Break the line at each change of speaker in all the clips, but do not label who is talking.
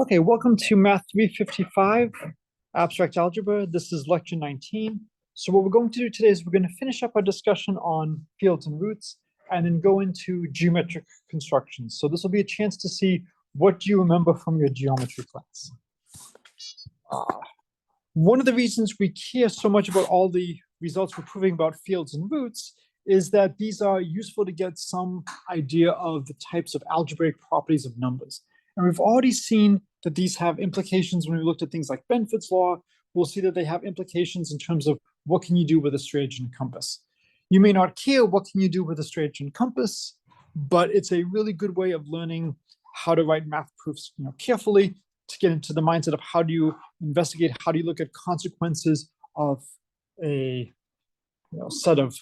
Okay, welcome to Math 355, Abstract Algebra. This is lecture 19. So what we're going to do today is we're going to finish up our discussion on fields and roots and then go into geometric constructions. So this will be a chance to see what you remember from your geometry class. One of the reasons we care so much about all the results we're proving about fields and roots is that these are useful to get some idea of the types of algebraic properties of numbers. And we've already seen that these have implications when we looked at things like Benford's law. We'll see that they have implications in terms of what can you do with a straight-edged compass. You may not care what can you do with a straight-edged compass, but it's a really good way of learning how to write math proofs, carefully, to get into the mindset of how do you investigate, how do you look at consequences of a set of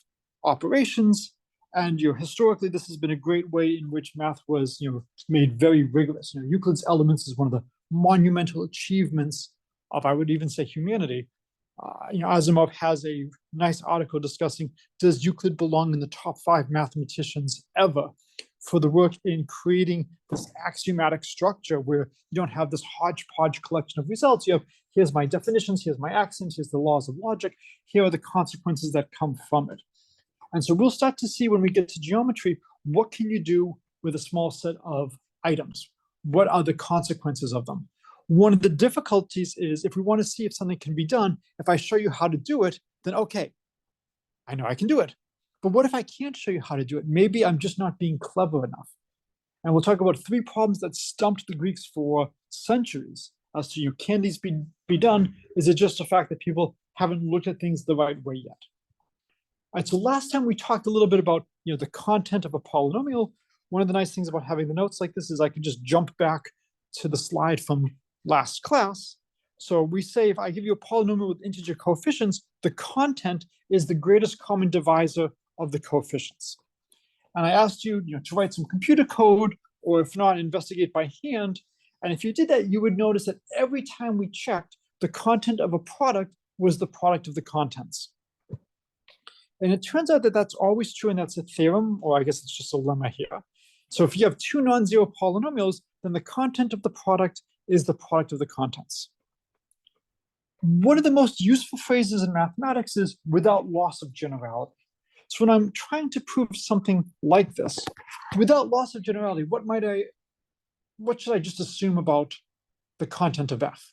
operations. And historically, this has been a great way in which math was made very rigorous. Euclid's Elements is one of the monumental achievements of, I would even say, humanity. Asimov has a nice article discussing, does Euclid belong in the top 5 mathematicians ever, for the work in creating this axiomatic structure where you don't have this hodgepodge collection of results. You have, here's my definitions, here's my axioms, here's the laws of logic, here are the consequences that come from it. And so we'll start to see when we get to geometry, what can you do with a small set of items? What are the consequences of them? One of the difficulties is if we want to see if something can be done, if I show you how to do it, then okay, I know I can do it. But what if I can't show you how to do it? Maybe I'm just not being clever enough. And we'll talk about 3 problems that stumped the Greeks for centuries as to, can these be done? Is it just a fact that people haven't looked at things the right way yet? All right, so last time we talked a little bit about the content of a polynomial. One of the nice things about having the notes like this is I can just jump back to the slide from last class. So we say if I give you a polynomial with integer coefficients, the content is the greatest common divisor of the coefficients. And I asked you, to write some computer code, or if not, investigate by hand. And if you did that, you would notice that every time we checked, the content of a product was the product of the contents. And it turns out that that's always true, and that's a theorem, or I guess it's just a lemma here. So if you have 2 non-zero polynomials, then the content of the product is the product of the contents. One of the most useful phrases in mathematics is without loss of generality. So when I'm trying to prove something like this, without loss of generality, what should I just assume about the content of F?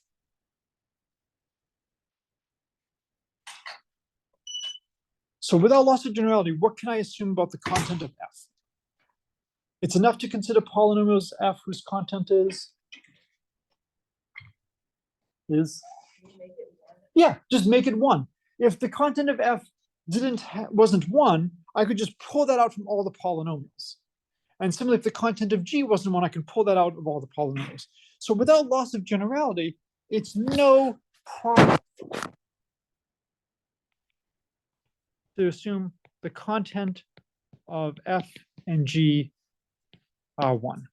So without loss of generality, what can I assume about the content of F? It's enough to consider polynomials F whose content is yeah, just make it 1. If the content of F wasn't 1, I could just pull that out from all the polynomials. And similarly, if the content of G wasn't 1, I can pull that out of all the polynomials. So without loss of generality, it's no problem to assume the content of F and G are 1.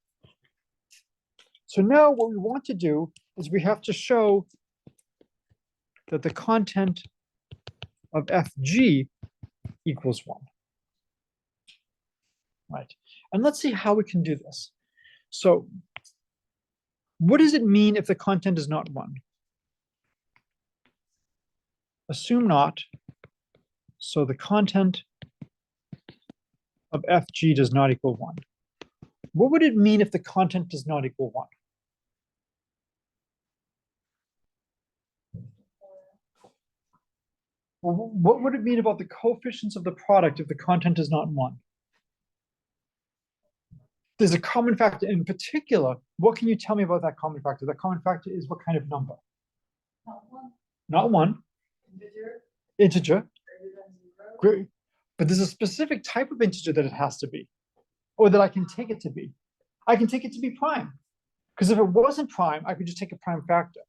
So now what we want to do is we have to show that the content of FG equals 1. Right. And let's see how we can do this. So what does it mean if the content is not 1? Assume not. So the content of FG does not equal 1. What would it mean if the content does not equal 1? Well, what would it mean about the coefficients of the product if the content is not 1? There's a common factor. In particular, what can you tell me about that common factor? That common factor is what kind of number?
Not 1.
Not 1. Integer. Great. But there's a specific type of integer that it has to be, or that I can take it to be. I can take it to be prime. Because if it wasn't prime, I could just take a prime factor.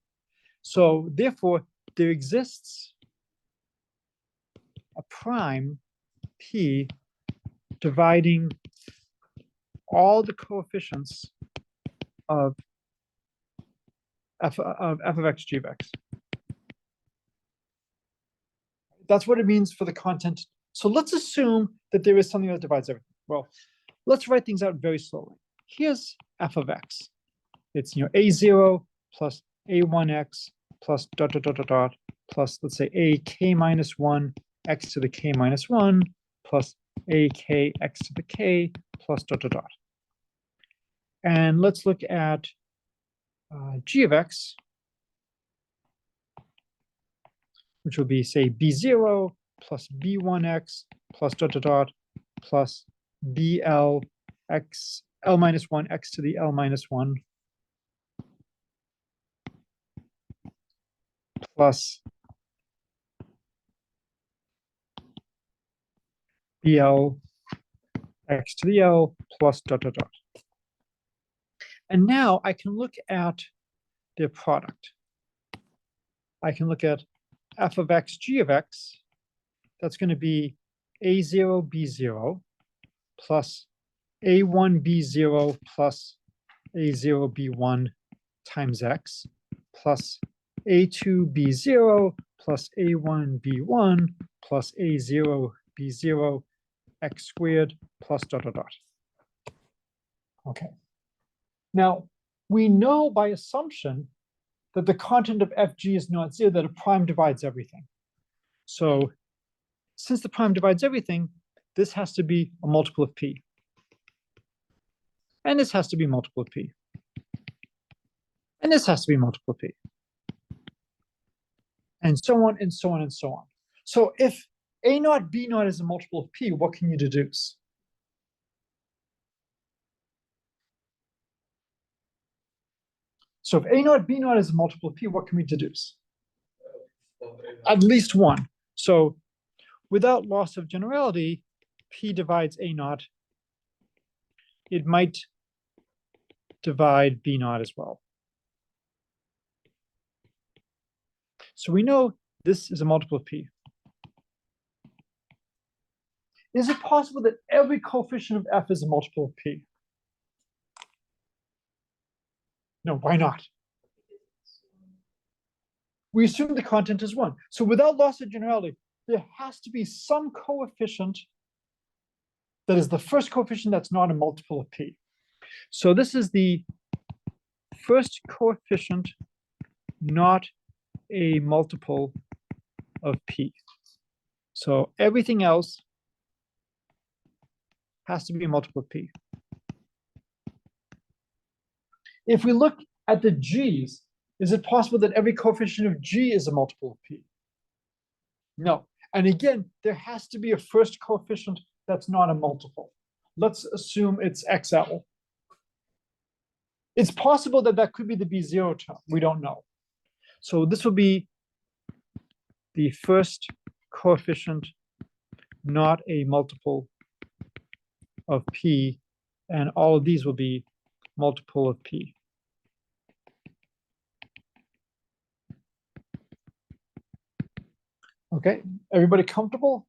So therefore, there exists a prime P dividing all the coefficients of f of x g of x. That's what it means for the content. So let's assume that there is something that divides everything. Well, let's write things out very slowly. Here's f of x. It's A0, plus a1x plus dot dot dot dot dot plus, let's say, ak minus 1 x to the k minus 1 plus ak x to the k plus dot dot dot. And let's look at g of x, which will be, say, b0 plus b1x plus dot dot dot plus bl x l minus 1 x to the l minus 1 plus bl x to the l plus dot dot dot. And now I can look at their product. I can look at f of x, g of x. That's going to be a0, b0 plus a1, b0 plus a0, b1 times x plus a2, b0 plus a1, b1 plus a0, b0 x squared plus dot dot dot. Okay. Now, we know by assumption that the content of fg is not zero, that a prime divides everything. So since the prime divides everything, this has to be a multiple of p. And this has to be a multiple of p. And this has to be a multiple of p. And so on and so on and so on. So if a naught, b naught is a multiple of p, what can you deduce? So if a naught, b naught is a multiple of p, what can we deduce? At least one. So without loss of generality, p divides a naught. It might divide b naught as well. So we know this is a multiple of p. Is it possible that every coefficient of f is a multiple of p? No, why not? We assume the content is 1. So without loss of generality, there has to be some coefficient that is the first coefficient that's not a multiple of p. So this is the first coefficient not a multiple of p. So everything else has to be a multiple of p. If we look at the g's, is it possible that every coefficient of g is a multiple of p? No. And again, there has to be a first coefficient that's not a multiple. Let's assume it's xl. It's possible that that could be the b0 term. We don't know. So this will be the first coefficient not a multiple of p, and all of these will be multiple of p. Okay, everybody comfortable?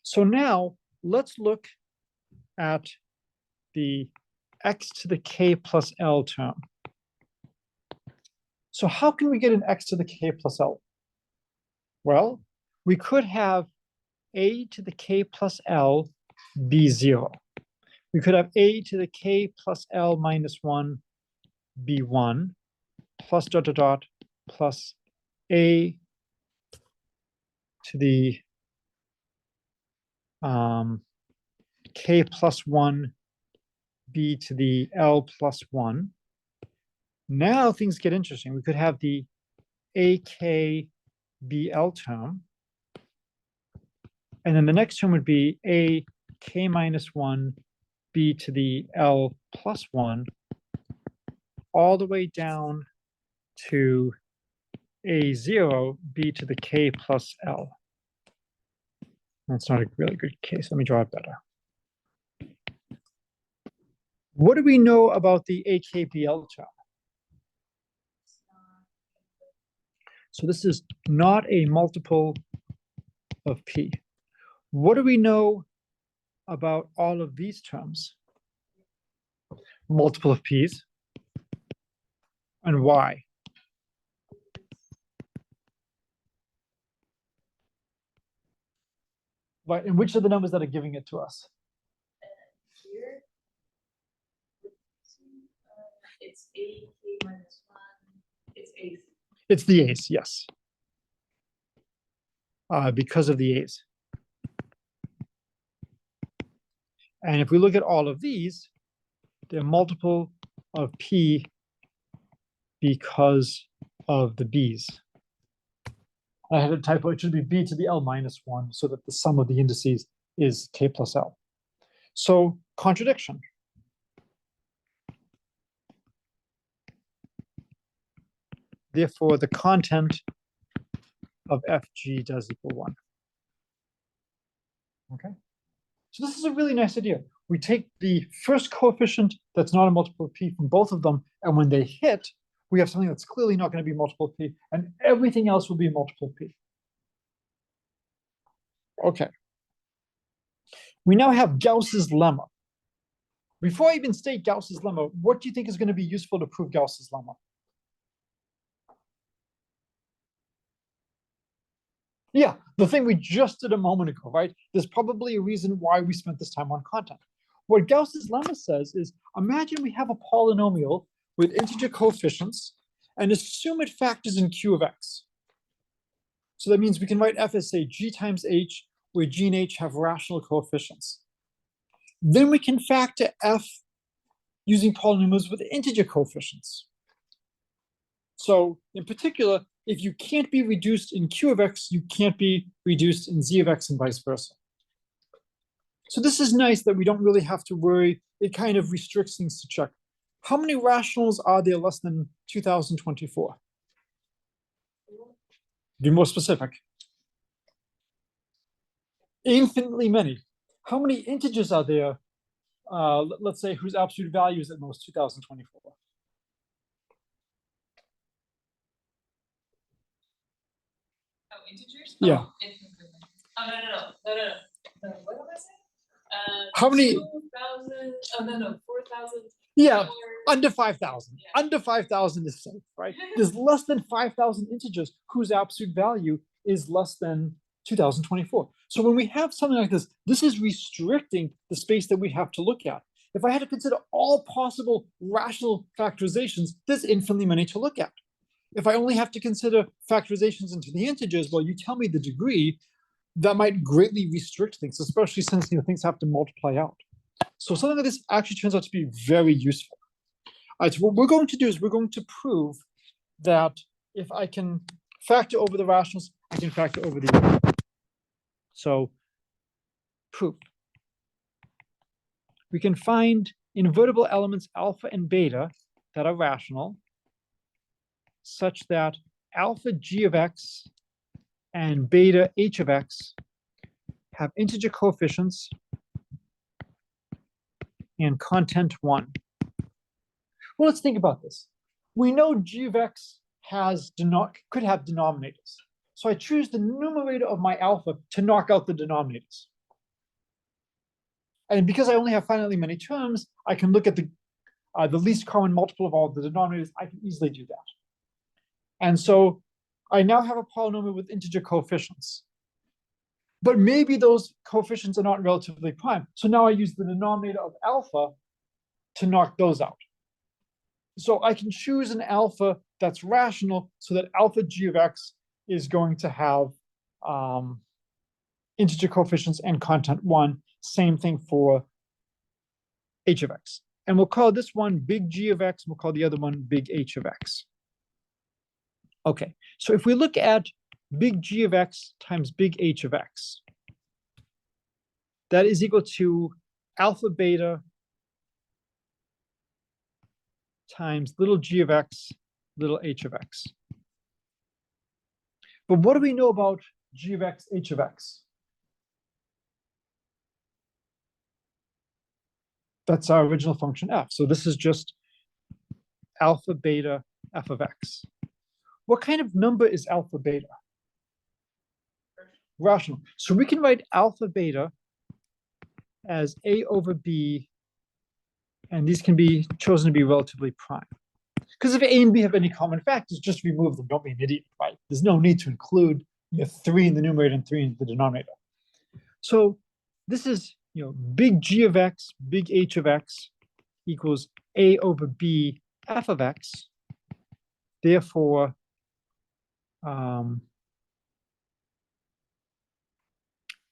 So now let's look at the x to the k plus l term. So how can we get an x to the k plus l? Well, we could have a to the k plus l be 0. We could have a to the k plus l minus 1 be 1 plus dot dot dot plus a to the k plus 1 b to the l plus 1. Now things get interesting. We could have the ak bl term. And then the next term would be a k minus 1 b to the l plus 1 all the way down to a0 b to the k plus l. That's not a really good case. Let me draw it better. What do we know about the AKBL term? So this is not a multiple of p. What do we know about all of these terms? Multiple of p's. And why? Right, and which are the numbers that are giving it to us?
Here, it's 8k minus 1
It's the A's, yes. Because of the A's. And if we look at all of these, they're multiple of P because of the B's. I had a typo, it should be B to the L minus 1, so that the sum of the indices is K plus L. So, contradiction. Therefore, the content of FG does equal 1. Okay? So this is a really nice idea. We take the first coefficient that's not a multiple of P from both of them, and when they hit, we have something that's clearly not going to be multiple of P, and everything else will be multiple of P. Okay. We now have Gauss's lemma. Before I even state Gauss's lemma, what do you think is going to be useful to prove Gauss's lemma? Yeah, the thing we just did a moment ago, right? There's probably a reason why we spent this time on content. What Gauss's lemma says is, imagine we have a polynomial with integer coefficients and assume it factors in Q of X. So that means we can write F as, say, G times H, where G and H have rational coefficients. Then we can factor F using polynomials with integer coefficients. So in particular, if you can't be reduced in Q of X, you can't be reduced in Z of X and vice versa. So this is nice that we don't really have to worry. It kind of restricts things to check. How many rationals are there less than 2024? Be more specific. Infinitely many. How many integers are there, let's say, whose absolute value is at most 2024?
Oh, integers?
Yeah.
Oh, no. What am I saying?
How many?
2,000. Oh, no. 4,000.
Yeah, under 5,000.
Yeah.
Under 5,000 is safe, right? There's less than 5,000 integers whose absolute value is less than 2024. So when we have something like this, this is restricting the space that we have to look at. If I had to consider all possible rational factorizations, there's infinitely many to look at. If I only have to consider factorizations into the integers, well, you tell me the degree, that might greatly restrict things, especially since things have to multiply out. So something like this actually turns out to be very useful. All right, so what we're going to do is we're going to prove that if I can factor over the rationals, I can factor over the. So proof. We can find invertible elements alpha and beta that are rational, such that alpha G of X and beta H of X have integer coefficients and content 1. Well, let's think about this. We know G of X could have denominators. So I choose the numerator of my alpha to knock out the denominators. And because I only have finitely many terms, I can look at the least common multiple of all the denominators. I can easily do that. And so I now have a polynomial with integer coefficients. But maybe those coefficients are not relatively prime. So now I use the denominator of alpha to knock those out. So I can choose an alpha that's rational so that alpha G of X is going to have integer coefficients and content 1. Same thing for H of X. And we'll call this one big G of X, and we'll call the other one big H of X. Okay, so if we look at big G of X times big H of X, that is equal to alpha beta times little g of x, little h of x. But what do we know about g of x, h of x? That's our original function f. So this is just alpha beta f of x. What kind of number is alpha beta? Rational. So we can write alpha beta as a over b, and these can be chosen to be relatively prime. Because if a and b have any common factors, just remove them. Don't be an idiot, right? There's no need to include 3 in the numerator and 3 in the denominator. So this is big G of x, big H of x equals a over b f of x. Therefore,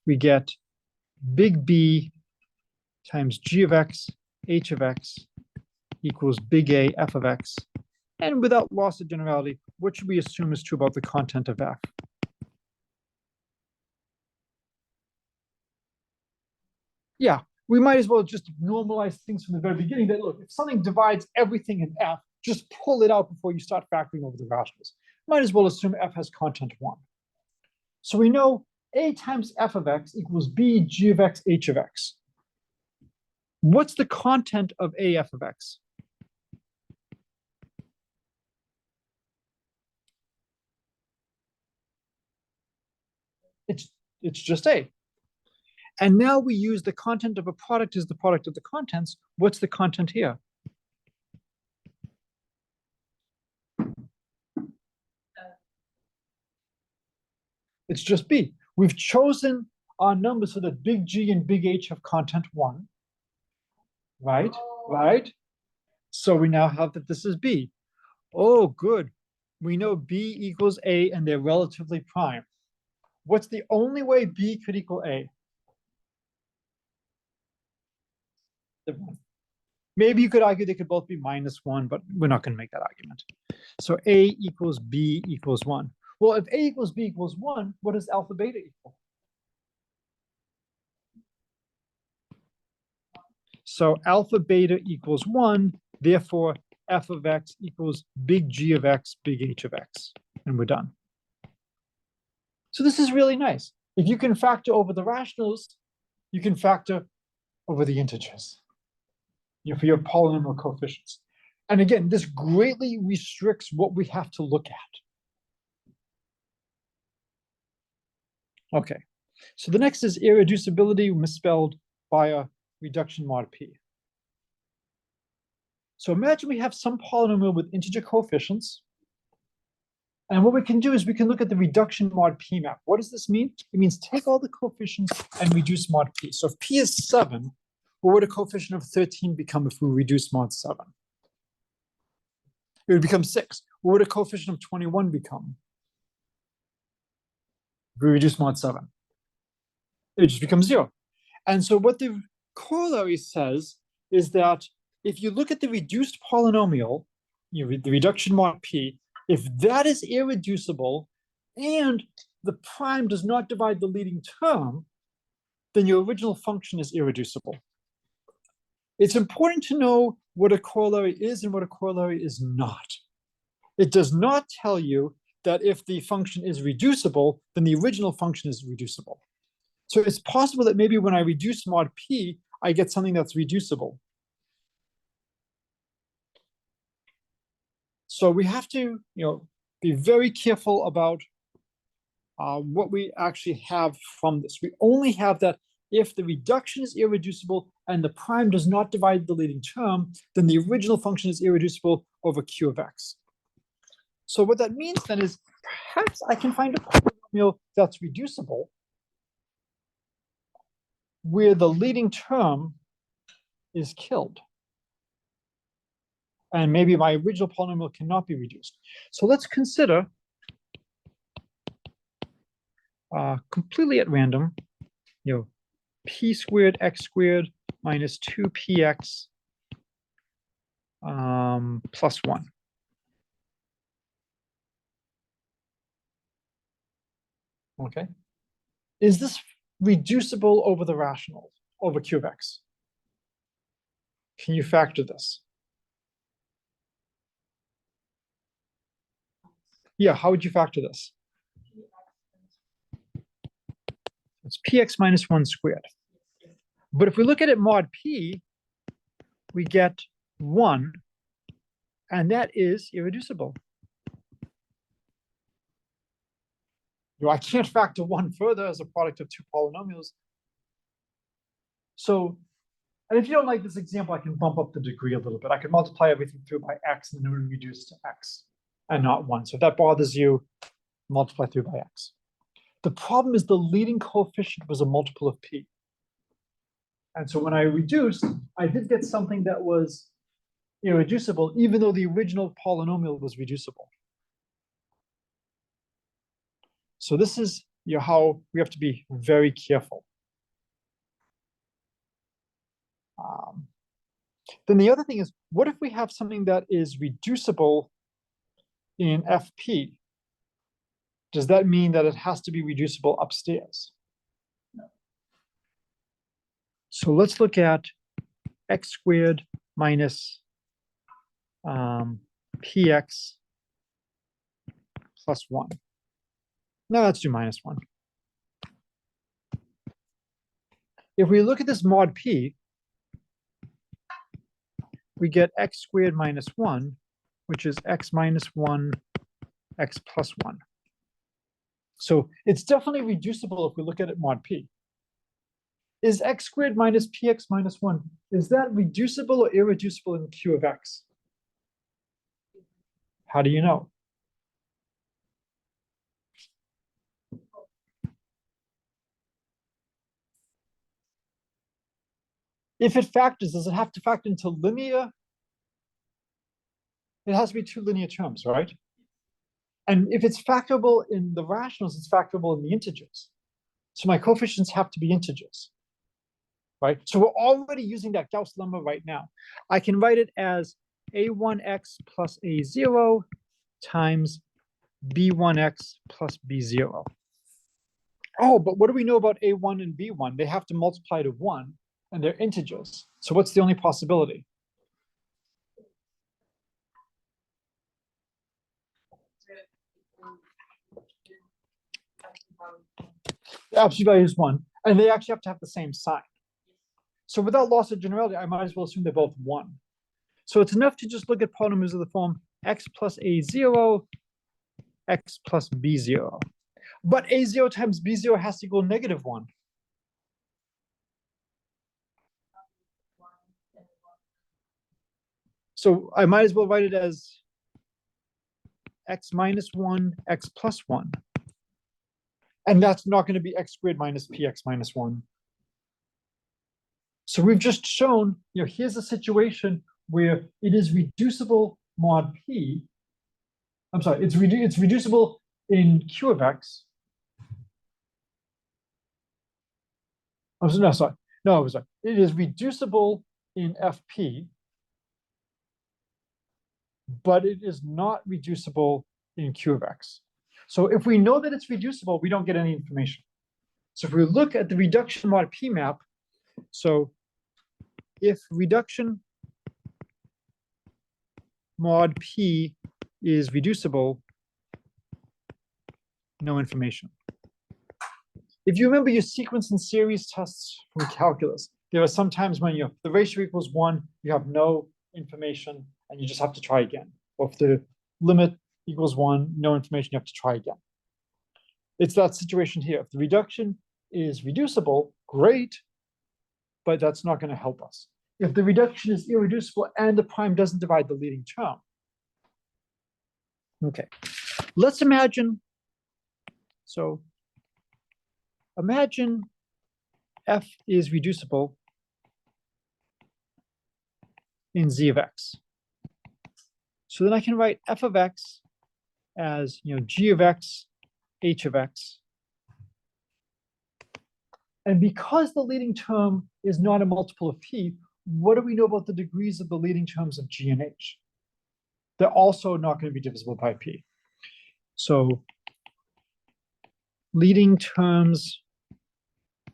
we get big B times G of X, H of X equals big A, F of X. And without loss of generality, what should we assume is true about the content of F? Yeah, we might as well just normalize things from the very beginning that, look, if something divides everything in F, just pull it out before you start factoring over the rationals. Might as well assume F has content 1. So we know A times F of X equals B, G of X, H of X. What's the content of A, F of X? It's just A. And now we use the content of a product as the product of the contents. What's the content here? It's just B. We've chosen our numbers so that big G and big H have content 1. Right? Right? So we now have that this is B. Oh, good. We know B equals A and they're relatively prime. What's the only way B could equal A? Maybe you could argue they could both be -1, but we're not going to make that argument. So A equals B equals 1. Well, if A equals B equals 1, what does alpha beta equal? So alpha beta equals 1, therefore F of X equals big G of X, big H of X, and we're done. So this is really nice. If you can factor over the rationals, you can factor over the integers, for your polynomial coefficients. And again, this greatly restricts what we have to look at. Okay, so the next is irreducibility, misspelled via reduction mod P. So imagine we have some polynomial with integer coefficients. And what we can do is we can look at the reduction mod P map. What does this mean? It means take all the coefficients and reduce mod P. So if P is 7, what would a coefficient of 13 become if we reduce mod 7? It would become 6. What would a coefficient of 21 become if we reduce mod 7? It just becomes 0. And so what the corollary says is that if you look at the reduced polynomial, the reduction mod P, if that is irreducible and the prime does not divide the leading term, then your original function is irreducible. It's important to know what a corollary is and what a corollary is not. It does not tell you that if the function is reducible, then the original function is reducible. So it's possible that maybe when I reduce mod P, I get something that's reducible. So we have to, be very careful about what we actually have from this. We only have that if the reduction is irreducible and the prime does not divide the leading term, then the original function is irreducible over Q of X. So what that means then is perhaps I can find a polynomial that's reducible where the leading term is killed. And maybe my original polynomial cannot be reduced. So let's consider completely at random, p squared x squared minus 2px plus 1. Okay. Is this reducible over the rational, over q of x? Can you factor this? Yeah, how would you factor this? It's px minus 1 squared. But if we look at it mod p, we get 1, and that is irreducible. I can't factor 1 further as a product of two polynomials. So, and if you don't like this example, I can bump up the degree a little bit. I can multiply everything through by x and then it would reduce to x and not 1. So if that bothers you, multiply through by x. The problem is the leading coefficient was a multiple of p. And so when I reduced, I did get something that was irreducible, even though the original polynomial was reducible. So this is how we have to be very careful. Then the other thing is, what if we have something that is reducible in FP? Does that mean that it has to be reducible upstairs? No. So let's look at x squared minus px plus 1. No, let's do minus 1. If we look at this mod p, we get x squared minus 1, which is x minus 1, x plus 1. So it's definitely reducible if we look at it mod p. Is x squared minus px minus 1, is that reducible or irreducible in Q of x? How do you know? If it factors, does it have to factor into linear? It has to be two linear terms, right? And if it's factorable in the rationals, it's factorable in the integers. So my coefficients have to be integers, right? So we're already using that Gauss lemma right now. I can write it as a1x plus a0 times b1x plus b0. Oh, but what do we know about a1 and b1? They have to multiply to 1, and they're integers. So what's the only possibility? The absolute value is 1, and they actually have to have the same sign. So without loss of generality, I might as well assume they're both 1. So it's enough to just look at polynomials of the form x plus a0, x plus b0. But a0 times b0 has to equal -1. So I might as well write it as x minus 1, x plus 1. And that's not going to be x squared minus px minus 1. So we've just shown, here's a situation where it is reducible mod p. I'm sorry, it's reducible in Q of x. No, sorry. No, sorry. It is reducible in FP, but it is not reducible in Q of x. So if we know that it's reducible, we don't get any information. So if we look at the reduction mod p map, so if reduction mod p is reducible, no information. If you remember your sequence and series tests from calculus, there are some times when the ratio equals 1, you have no information, and you just have to try again. Or if the limit equals 1, no information, you have to try again. It's that situation here. If the reduction is reducible, great, but that's not going to help us. If the reduction is irreducible and the prime doesn't divide the leading term. Okay, let's imagine, so imagine f is reducible in z of x. So then I can write f of x as g of x, h of x. And because the leading term is not a multiple of p, what do we know about the degrees of the leading terms of g and h? They're also not going to be divisible by p. So leading terms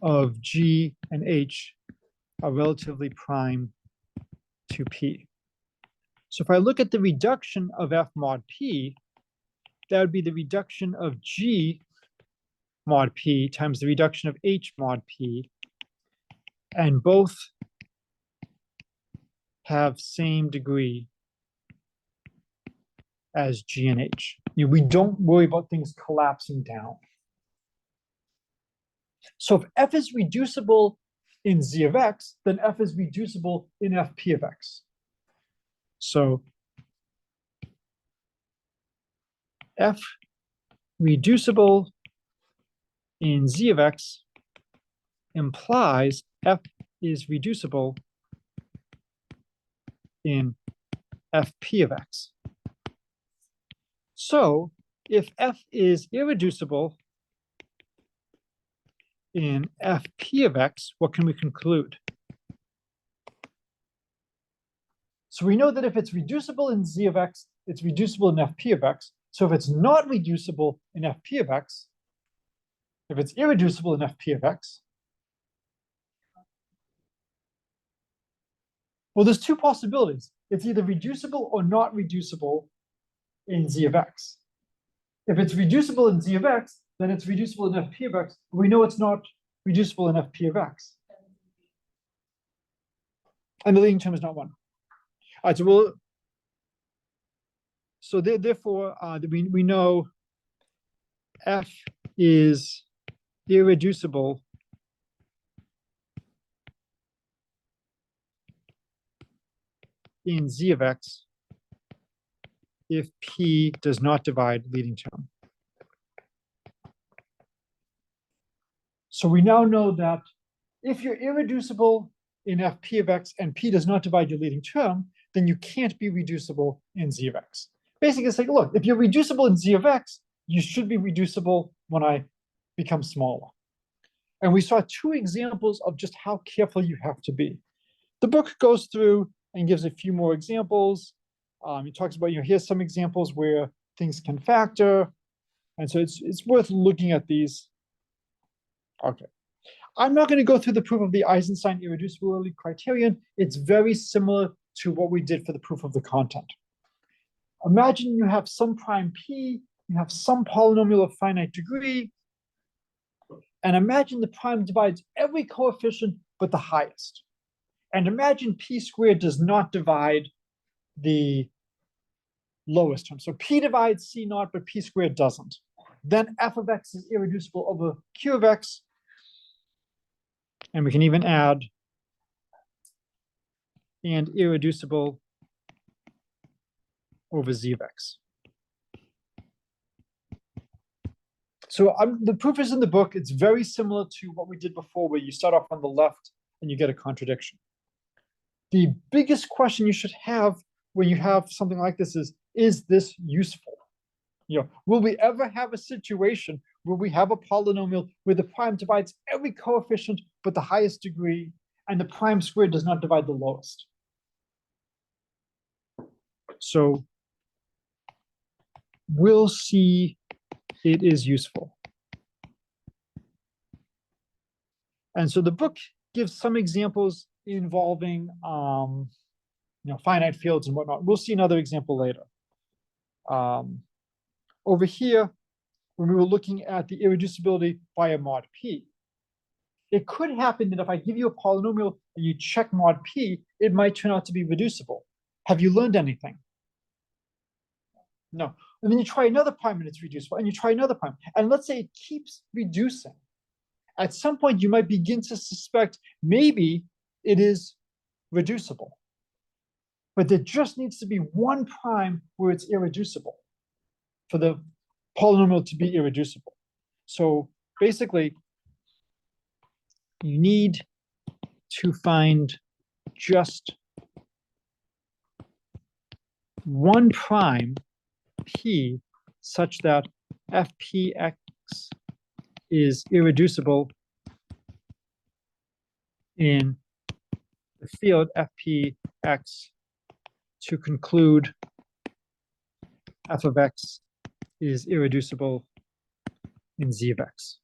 of g and h are relatively prime to p. So if I look at the reduction of f mod p, that would be the reduction of g mod p times the reduction of h mod p, and both have same degree as g and h. We don't worry about things collapsing down. So if f is reducible in z of x, then f is reducible in fp of x. So f reducible in z of x implies f is reducible in fp of x. So if f is irreducible, in Fp of x, what can we conclude? So we know that if it's reducible in z of x, it's reducible in Fp of x. So if it's not reducible in Fp of x, if it's irreducible in Fp of x, well, there's two possibilities. It's either reducible or not reducible in z of x. If it's reducible in z of x, then it's reducible in Fp of x. We know it's not reducible in Fp of x. And the leading term is not 1. All right, so therefore, we know f is irreducible in z of x if p does not divide leading term. So we now know that if you're irreducible in Fp of x and p does not divide your leading term, then you can't be reducible in z of x. Basically, it's like, look, if you're reducible in z of x, you should be reducible when I become smaller. And we saw two examples of just how careful you have to be. The book goes through and gives a few more examples. He talks about, here's some examples where things can factor. And so it's worth looking at these. Okay. I'm not going to go through the proof of the Eisenstein irreducibility criterion. It's very similar to what we did for the proof of the content. Imagine you have some prime p, you have some polynomial of finite degree, and imagine the prime divides every coefficient but the highest. And imagine p squared does not divide the lowest term. So p divides c naught, but p squared doesn't. Then f of x is irreducible over q of x. And we can even add and irreducible over z of x. So the proof is in the book. It's very similar to what we did before, where you start off on the left and you get a contradiction. The biggest question you should have when you have something like this is this useful? Will we ever have a situation where we have a polynomial where the prime divides every coefficient but the highest degree, and the prime squared does not divide the lowest? So we'll see it is useful. And so the book gives some examples involving finite fields and whatnot. We'll see another example later. Over here, when we were looking at the irreducibility by a mod p, it could happen that if I give you a polynomial and you check mod p, it might turn out to be reducible. Have you learned anything? No. And then you try another prime and it's reducible, and you try another prime. And let's say it keeps reducing. At some point, you might begin to suspect maybe it is reducible. But there just needs to be one prime where it's irreducible for the polynomial to be irreducible. So basically, you need to find just one prime p such that fpx is irreducible in the field fpx to conclude f of x is irreducible in z of x.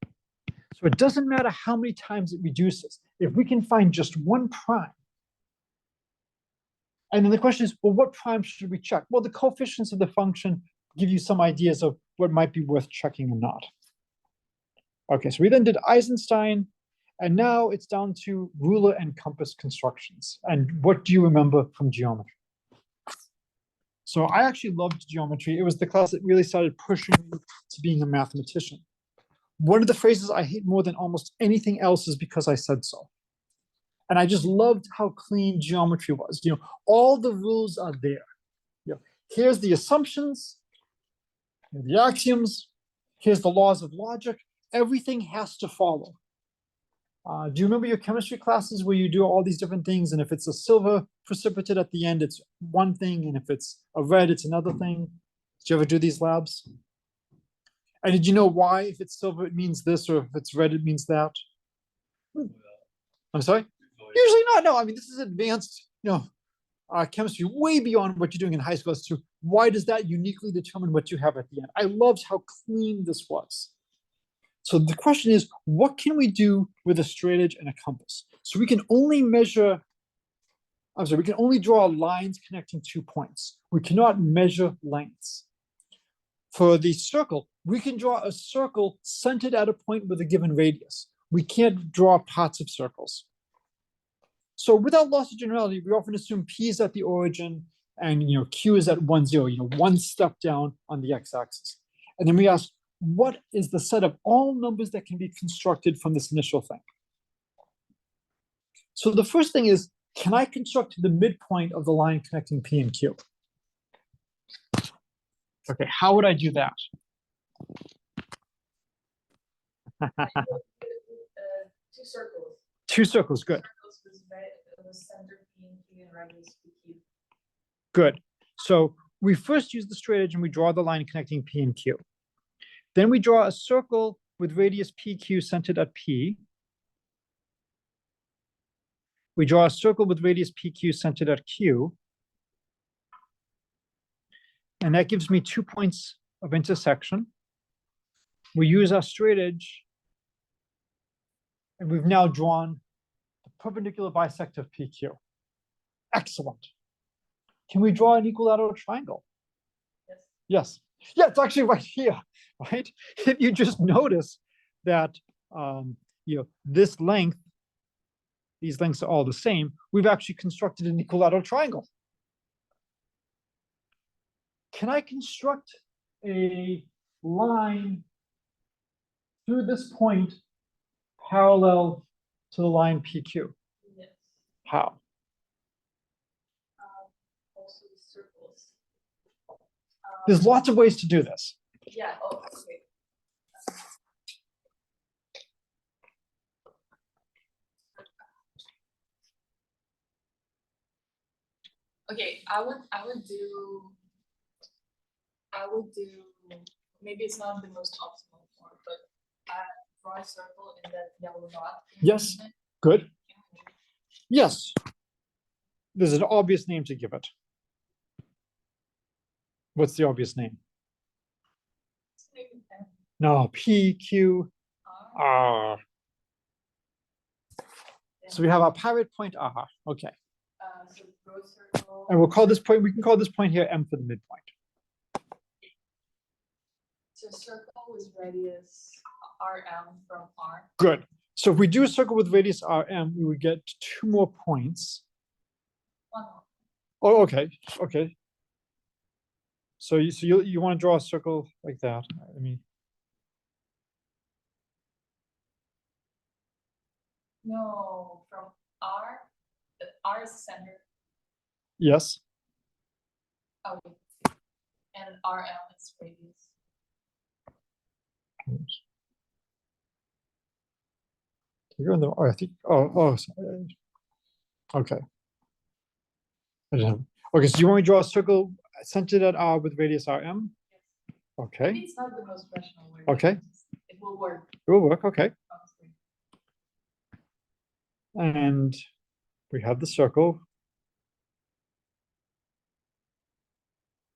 So it doesn't matter how many times it reduces. If we can find just one prime, and then the question is, well, what prime should we check? Well, the coefficients of the function give you some ideas of what might be worth checking or not. Okay, so we then did Eisenstein, and now it's down to ruler and compass constructions. And what do you remember from geometry? So I actually loved geometry. It was the class that really started pushing me to being a mathematician. One of the phrases I hate more than almost anything else is because I said so. And I just loved how clean geometry was. All the rules are there. Here's the assumptions, the axioms, here's the laws of logic. Everything has to follow. Do you remember your chemistry classes where you do all these different things, and if it's a silver precipitate at the end, it's one thing, and if it's a red, it's another thing? Did you ever do these labs? And did you know why, if it's silver, it means this, or if it's red, it means that? I'm sorry? Usually not. No, I mean, this is advanced, chemistry way beyond what you're doing in high school as to why does that uniquely determine what you have at the end. I loved how clean this was. So the question is, what can we do with a straight edge and a compass? So we can only we can only draw lines connecting 2 points. We cannot measure lengths. For the circle, we can draw a circle centered at a point with a given radius. We can't draw parts of circles. So without loss of generality, we often assume P is at the origin and Q is at 1, 0, one step down on the x-axis. And then we ask, what is the set of all numbers that can be constructed from this initial thing? So the first thing is, can I construct the midpoint of the line connecting P and Q? Okay, how would I do that?
Two circles.
Two circles, good.
Center P and Q and radius PQ.
Good. So we first use the straight edge and we draw the line connecting P and Q. Then we draw a circle with radius PQ centered at P. We draw a circle with radius PQ centered at Q. And that gives me 2 points of intersection. We use our straight edge. And we've now drawn the perpendicular bisector of PQ. Excellent. Can we draw an equilateral triangle?
Yes.
Yes. Yeah, it's actually right here, right? If you just notice that, this length, these lengths are all the same, we've actually constructed an equilateral triangle. Can I construct a line through this point parallel to the line PQ?
Yes.
How?
Also circles.
There's lots of ways to do this.
Yeah. Oh, okay. Okay, I would do, maybe it's not the most optimal form, but draw a circle in that yellow dot.
Yes, good. Yes. There's an obvious name to give it. What's the obvious name? No, P, Q, R. So we have our pirate point R. Okay.
So draw a circle.
And we'll call this point, we can call this point here M for the midpoint.
So circle with radius RM from R.
Good. So if we do a circle with radius RM, we would get 2 more points.
One more.
Oh, okay. Okay. So you want to draw a circle like that? I mean,
no, from R. The R is center.
yes.
Oh, and RM is radius.
You're in the. Oh, I think. Oh. Okay. I didn't have, okay. So you want me to draw a circle centered at R with radius RM?
Yes.
Okay.
Maybe it's not the most rational way.
Okay.
It will work.
It will work. Okay.
Honestly.
And we have the circle.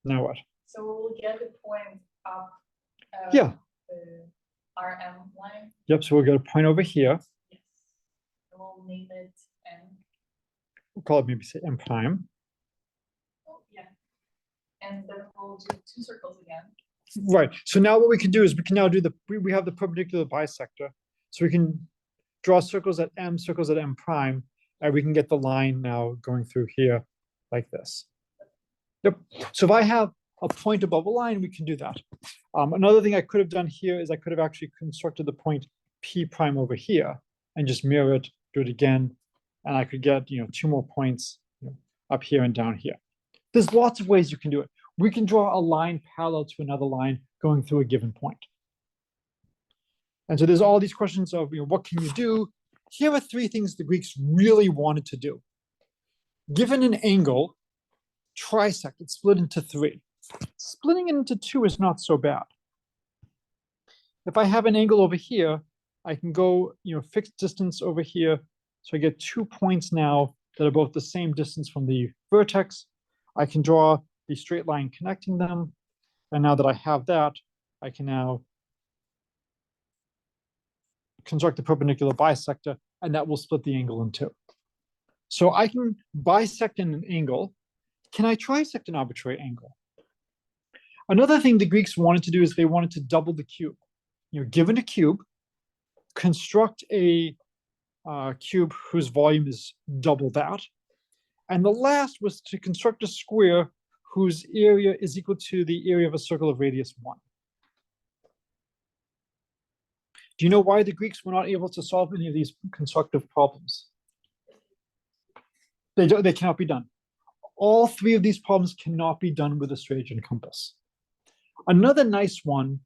Now what?
So we'll get the point up.
Yeah.
The RM line.
Yep. So we'll get a point over here.
Yes. And we'll name it M.
We'll call it maybe say M prime.
Oh, yeah. And then we'll do 2 circles again.
Right. So now what we can do is we can now do we have the perpendicular bisector. So we can draw circles at M, circles at M prime, and we can get the line now going through here like this. Yep. So if I have a point above a line, we can do that. Another thing I could have done here is I could have actually constructed the point P prime over here and just mirror it, do it again, and I could get 2 more points up here and down here. There's lots of ways you can do it. We can draw a line parallel to another line going through a given point. And so there's all these questions of what can you do? Here are 3 things the Greeks really wanted to do. Given an angle, trisect it, split into 3. Splitting it into 2 is not so bad. If I have an angle over here, I can go, fixed distance over here. So I get 2 points now that are both the same distance from the vertex. I can draw the straight line connecting them. And now that I have that, I can now construct the perpendicular bisector, and that will split the angle in two. So I can bisect an angle. Can I trisect an arbitrary angle? Another thing the Greeks wanted to do is they wanted to double the cube. Given a cube, construct a cube whose volume is double that. And the last was to construct a square whose area is equal to the area of a circle of radius 1. Do you know why the Greeks were not able to solve any of these constructive problems? They cannot be done. All three of these problems cannot be done with a straight edge compass. Another nice one,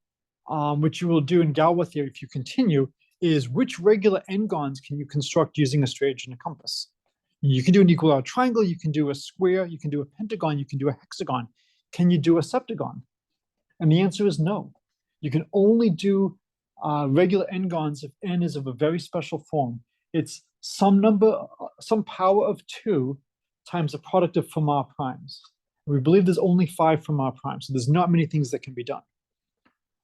which you will do in Galois theory if you continue, is which regular n-gons can you construct using a straight edge and a compass? You can do an equilateral triangle, you can do a square, you can do a pentagon, you can do a hexagon. Can you do a septagon? And the answer is no. You can only do regular n-gons if n is of a very special form. It's some power of 2 times the product of Fermat primes. We believe there's only 5 Fermat primes, so there's not many things that can be done.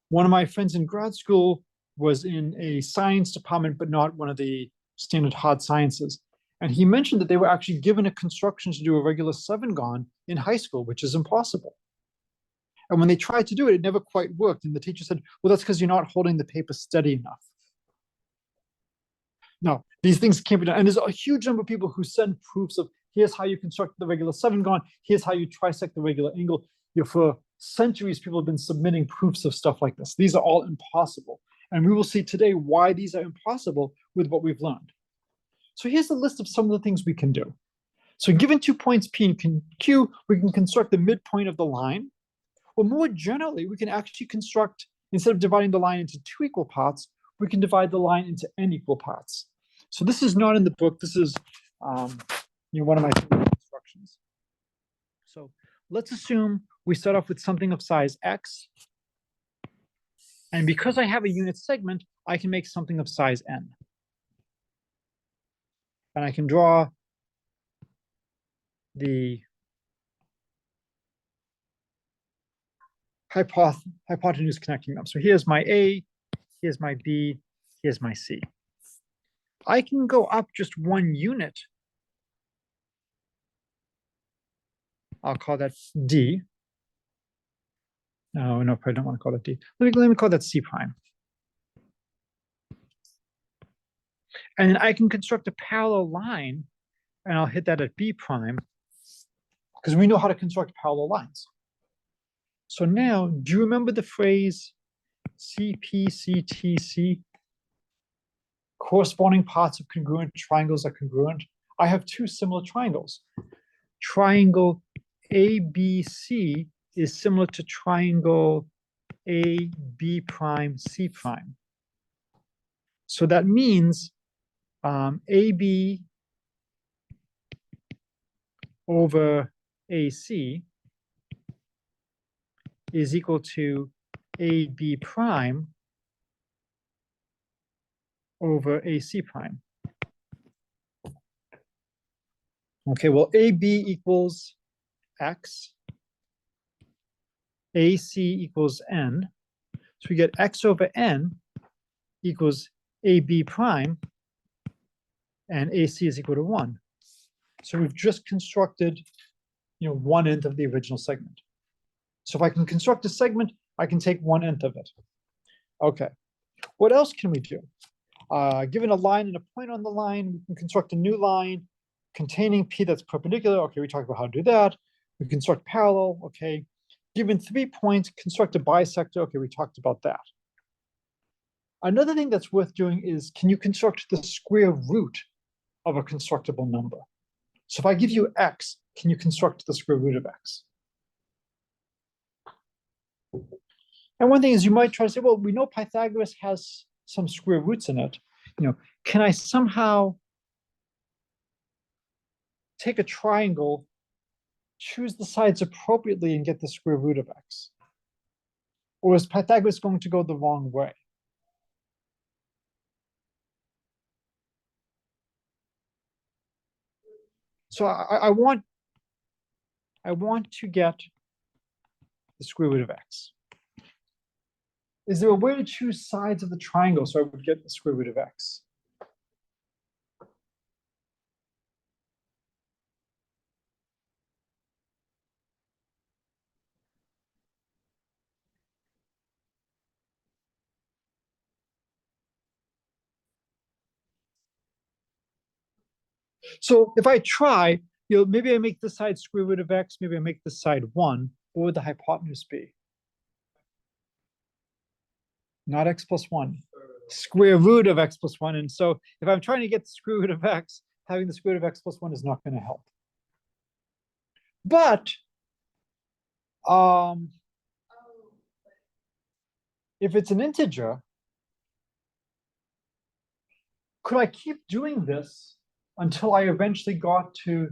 One of my friends in grad school was in a science department, but not one of the standard hard sciences. And he mentioned that they were actually given a construction to do a regular 7-gon in high school, which is impossible. And when they tried to do it, it never quite worked. And the teacher said, well, that's because you're not holding the paper steady enough. No, these things can't be done. And there's a huge number of people who send proofs of, here's how you construct the regular 7-gon, here's how you trisect the regular angle. For centuries, people have been submitting proofs of stuff like this. These are all impossible. And we will see today why these are impossible with what we've learned. So here's a list of some of the things we can do. So given 2 points P and Q, we can construct the midpoint of the line. Or more generally, we can actually construct, instead of dividing the line into 2 equal parts, we can divide the line into n equal parts. So this is not in the book. This is one of my favorite constructions. So let's assume we start off with something of size x. And because I have a unit segment, I can make something of size n. And I can draw the hypotenuse connecting them. So here's my A, here's my B, here's my C. I can go up just 1 unit. I'll call that D. No, I don't want to call that D. Let me call that C prime. And then I can construct a parallel line, and I'll hit that at B prime, because we know how to construct parallel lines. So now, do you remember the phrase CPCTC? Corresponding parts of congruent triangles are congruent. I have 2 similar triangles. Triangle ABC is similar to triangle AB prime C prime. So that means AB over AC is equal to AB prime over AC prime. Okay, well, AB equals X, AC equals N. So we get X over N equals AB prime, and AC is equal to 1. So we've just constructed, 1/n of the original segment. So if I can construct a segment, I can take 1/n of it. Okay, what else can we do? Given a line and a point on the line, we can construct a new line containing P that's perpendicular. Okay, we talked about how to do that. We construct parallel. Okay, given 3 points, construct a bisector. Okay, we talked about that. Another thing that's worth doing is, can you construct the square root of a constructible number? So if I give you X, can you construct the square root of X? And one thing is, you might try to say, well, we know Pythagoras has some square roots in it. Can I somehow take a triangle, choose the sides appropriately, and get the square root of X? Or is Pythagoras going to go the wrong way? So I want to get the square root of x. Is there a way to choose sides of the triangle so I would get the square root of x? So if I try, maybe I make this side square root of x, maybe I make this side 1. What would the hypotenuse be? Not x plus 1. Square root of x plus 1. And so if I'm trying to get the square root of x, having the square root of x plus 1 is not going to help. But if it's an integer, could I keep doing this until I eventually got to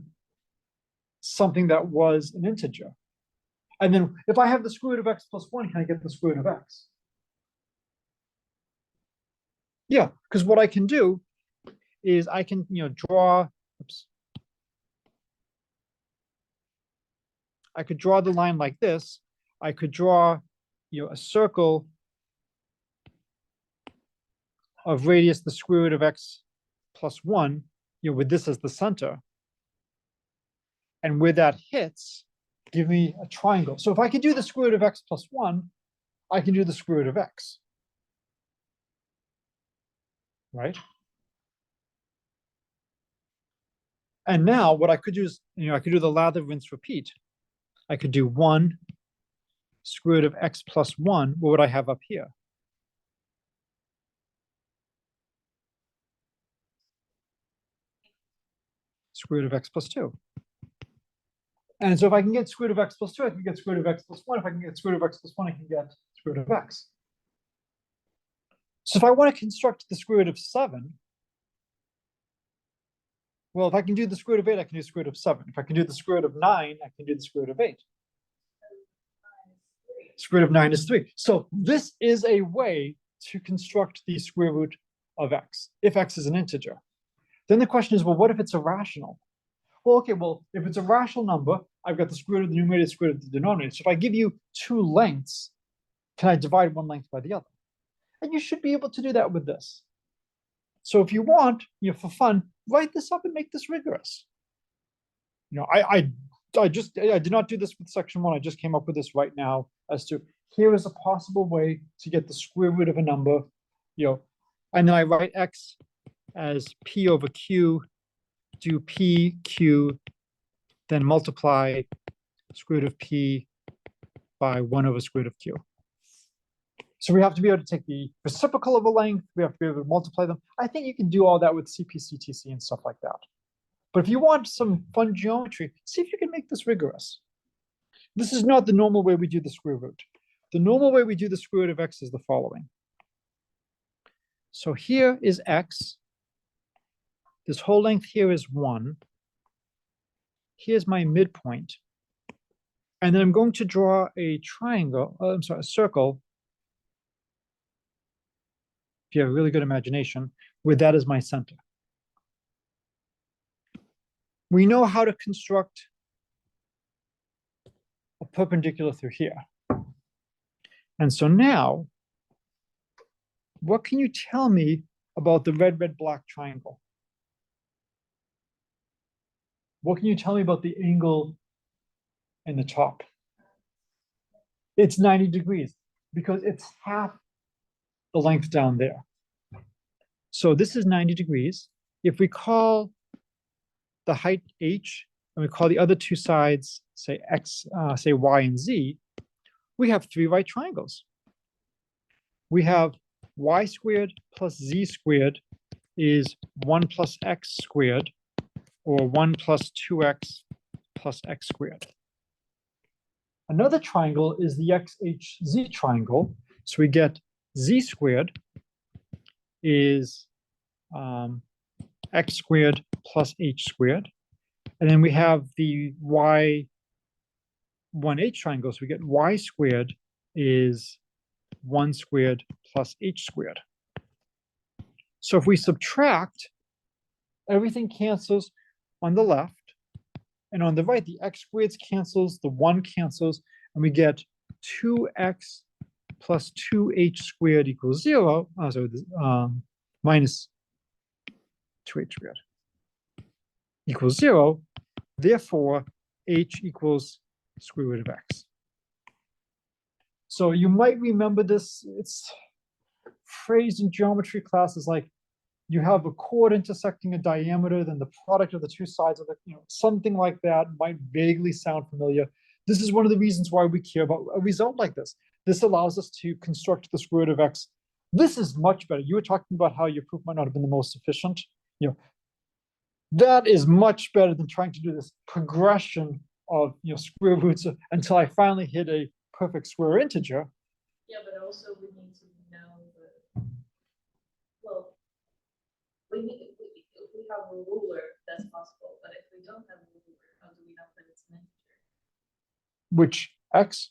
something that was an integer? And then if I have the square root of x plus 1, can I get the square root of x? Yeah, because what I can do is I can, draw, oops. I could draw the line like this. I could draw, a circle of radius the square root of x plus 1, with this as the center. And where that hits, give me a triangle. So if I can do the square root of x plus 1, I can do the square root of x. Right? And now what I could do is, I could do the lather, rinse, repeat. I could do 1 square root of x plus 1. What would I have up here? Square root of x plus 2. And so if I can get square root of x plus 2, I can get square root of x plus 1. If I can get square root of x plus 1, I can get square root of x. So if I want to construct the square root of 7, well, if I can do the square root of 8, I can do the square root of 7. If I can do the square root of 9, I can do the square root of 8. Square root of 9 is 3. So this is a way to construct the square root of x, if x is an integer. Then the question is, well, what if it's irrational? Well, okay, well, if it's a rational number, I've got the square root of the numerator, square root of the denominator. So if I give you 2 lengths, can I divide one length by the other? And you should be able to do that with this. So if you want, for fun, write this up and make this rigorous. I did not do this with section 1. I just came up with this right now as to here is a possible way to get the square root of a number, and then I write x as p over q, do p, q, then multiply square root of p by 1 over square root of q. So we have to be able to take the reciprocal of a length. We have to be able to multiply them. I think you can do all that with CPCTC and stuff like that. But if you want some fun geometry, see if you can make this rigorous. This is not the normal way we do the square root. The normal way we do the square root of x is the following. So here is x. This whole length here is 1. Here's my midpoint. And then I'm going to draw a triangle, a circle, if you have a really good imagination, where that is my center. We know how to construct a perpendicular through here. And so now, what can you tell me about the red, red, black triangle? What can you tell me about the angle in the top? It's 90 degrees because it's half the length down there. So this is 90 degrees. If we call the height h, and we call the other two sides, say x, say y and z, we have 3 right triangles. We have y squared plus z squared is 1 plus x squared, or 1 plus 2x plus x squared. Another triangle is the XHZ triangle. So we get z squared is x squared plus h squared. And then we have the y1h triangle. So we get y squared is 1 squared plus h squared. So if we subtract, everything cancels on the left. And on the right, the x squared cancels, the 1 cancels, and we get 2x plus 2h squared equals 0. Minus 2h squared equals 0. Therefore, h equals square root of x. So you might remember this. It's phrased in geometry classes like you have a chord intersecting a diameter, then the product of the two sides of the, something like that might vaguely sound familiar. This is one of the reasons why we care about a result like this. This allows us to construct the square root of x. This is much better. You were talking about how your proof might not have been the most efficient. That is much better than trying to do this progression of square roots until I finally hit a perfect square integer.
Yeah, but also we need to know well, if we have a ruler, that's possible. But if we don't have a ruler, how do we know that it's an integer?
Which x?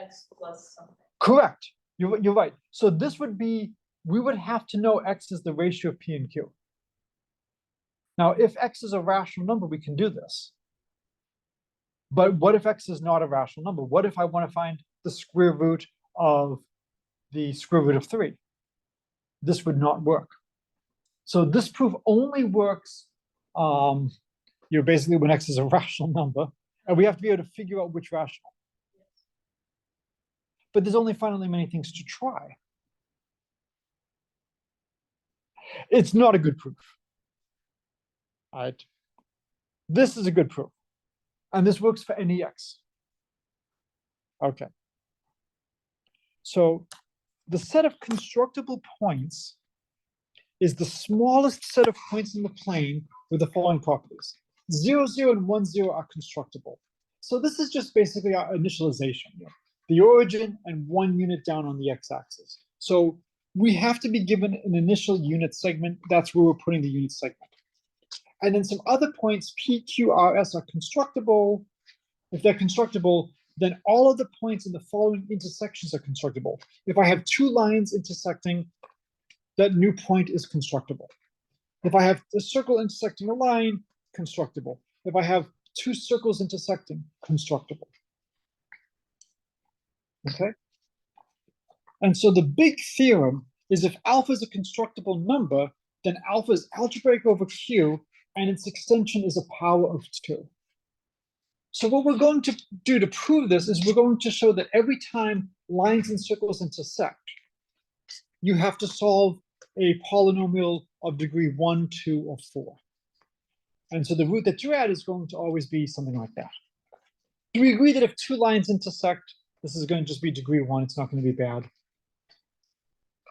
X plus something.
Correct. You're right. So this would be, we would have to know x is the ratio of p and q. Now, if x is a rational number, we can do this. But what if x is not a rational number? What if I want to find the square root of the square root of 3? This would not work. So this proof only works basically when x is a rational number, and we have to be able to figure out which rational. But there's only finitely many things to try. It's not a good proof. All right. This is a good proof. And this works for any x. Okay. So the set of constructible points is the smallest set of points in the plane with the following properties. 0, 0, and 1, 0 are constructible. So this is just basically our initialization. The origin and 1 unit down on the x-axis. So we have to be given an initial unit segment. That's where we're putting the unit segment. And then some other points, P, Q, R, S, are constructible. If they're constructible, then all of the points in the following intersections are constructible. If I have two lines intersecting, that new point is constructible. If I have a circle intersecting a line, constructible. If I have two circles intersecting, constructible. Okay? And so the big theorem is if alpha is a constructible number, then alpha is algebraic over Q, and its extension is a power of 2. So what we're going to do to prove this is we're going to show that every time lines and circles intersect, you have to solve a polynomial of degree 1, 2, or 4. And so the root that you're at is going to always be something like that. Do we agree that if two lines intersect, this is going to just be degree 1, it's not going to be bad?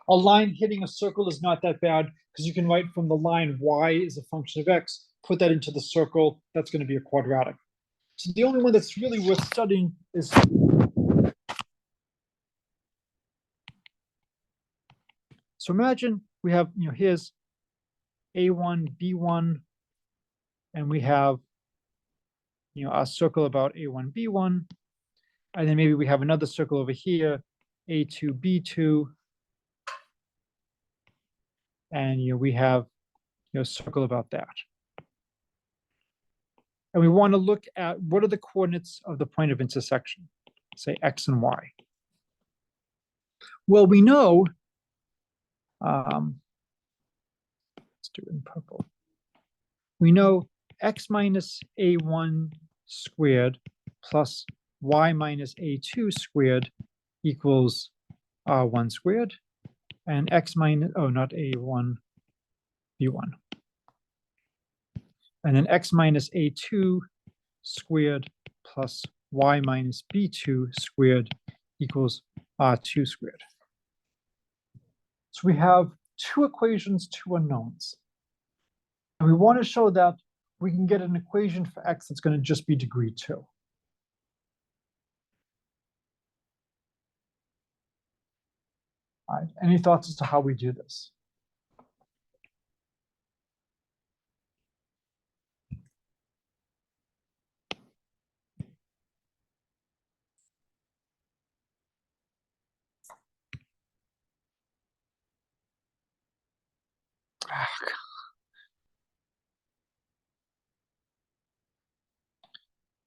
A line hitting a circle is not that bad because you can write from the line y is a function of x, put that into the circle, that's going to be a quadratic. So the only one that's really worth studying is so imagine we have, here's A1, B1, and we have, a circle about A1, B1, and then maybe we have another circle over here, A2, B2, and we have, a circle about that. And we want to look at what are the coordinates of the point of intersection, say x and y. Well, we know, let's do it in purple. We know x minus a1 squared plus y minus a2 squared equals r1 squared, and x minus, not a1, b1. And then x minus a2 squared plus y minus b2 squared equals r2 squared. So we have two equations, two unknowns. And we want to show that we can get an equation for x that's going to just be degree 2. All right, any thoughts as to how we do this?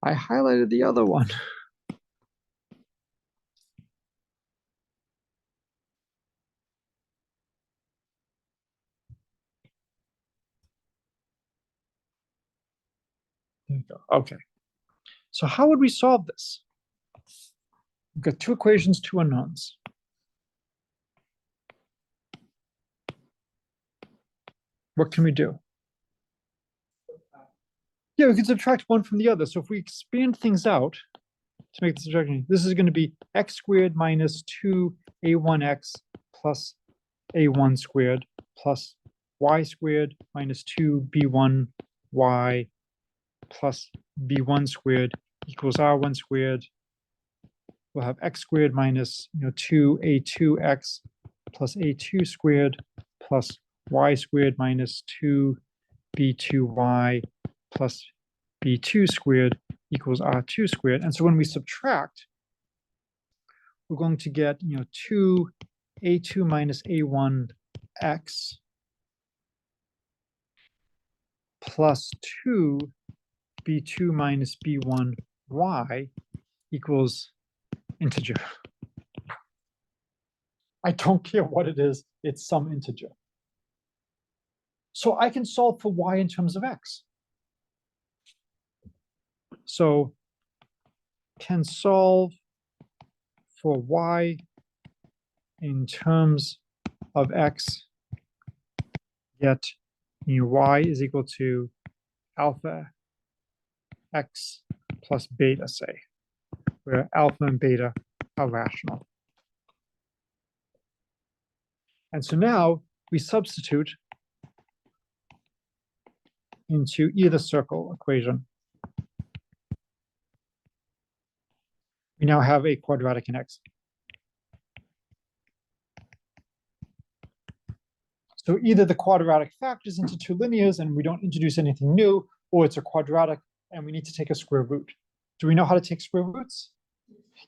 I highlighted the other one. There we go. Okay. So how would we solve this? We've got two equations, two unknowns. What can we do? Yeah, we can subtract one from the other. So if we expand things out to make the subtraction, this is going to be x squared minus 2a1x plus a1 squared plus y squared minus 2b1y plus b1 squared equals r1 squared. We'll have x squared minus 2a2x plus a2 squared plus y squared minus 2b2y plus b2 squared equals r2 squared. And so when we subtract, we're going to get 2a2 minus a1x plus 2b2 minus b1y equals integer. I don't care what it is, it's some integer. So I can solve for y in terms of x. So can solve for y in terms of x, get y is equal to alpha x plus beta, say, where alpha and beta are rational. And so now we substitute into either circle equation. We now have a quadratic in x. So either the quadratic factors into two linears and we don't introduce anything new, or it's a quadratic and we need to take a square root. Do we know how to take square roots?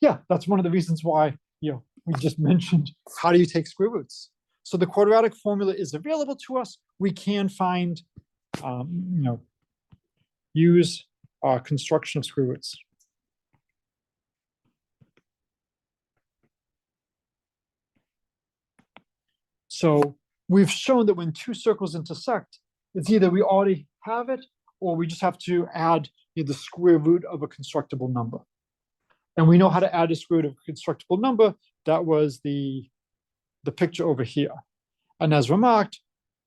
Yeah, that's one of the reasons why we just mentioned how do you take square roots. So the quadratic formula is available to us. We can find, use our construction of square roots. So we've shown that when two circles intersect, it's either we already have it or we just have to add the square root of a constructible number. And we know how to add a square root of a constructible number. That was the picture over here. And as remarked,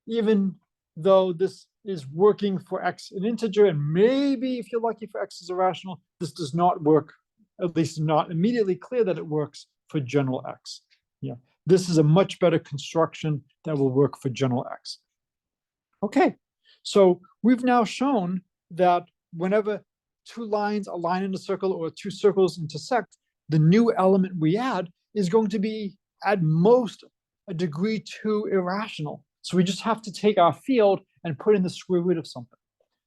even though this is working for x an integer, and maybe if you're lucky for x is irrational, this does not work, at least not immediately clear that it works for general x. Yeah, this is a much better construction that will work for general x. Okay, so we've now shown that whenever two lines align in a circle or two circles intersect, the new element we add is going to be at most a degree 2 irrational. So we just have to take our field and put in the square root of something.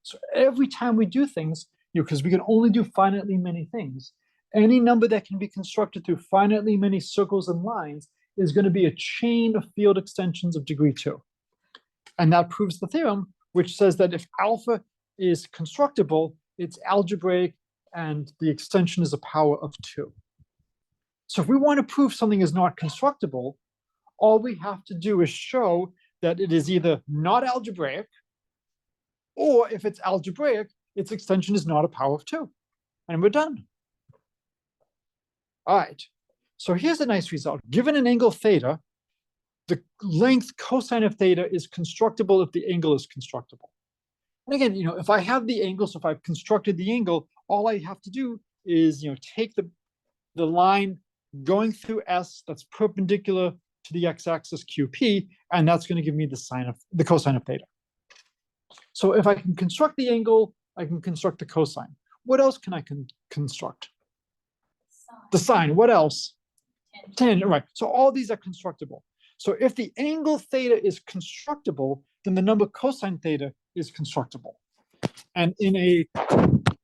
So every time we do things, because we can only do finitely many things, any number that can be constructed through finitely many circles and lines is going to be a chain of field extensions of degree 2. And that proves the theorem, which says that if alpha is constructible, it's algebraic and the extension is a power of 2. So if we want to prove something is not constructible, all we have to do is show that it is either not algebraic, or if it's algebraic, its extension is not a power of 2. And we're done. All right. So here's a nice result. Given an angle theta, the length cosine of theta is constructible if the angle is constructible. And again, if I have the angle, so if I've constructed the angle, all I have to do is, take the line going through S that's perpendicular to the x-axis QP, and that's going to give me the cosine of theta. So if I can construct the angle, I can construct the cosine. What else can I construct? The sine. What else? Tangent, right. So all these are constructible. So if the angle theta is constructible, then the number cosine theta is constructible. And in a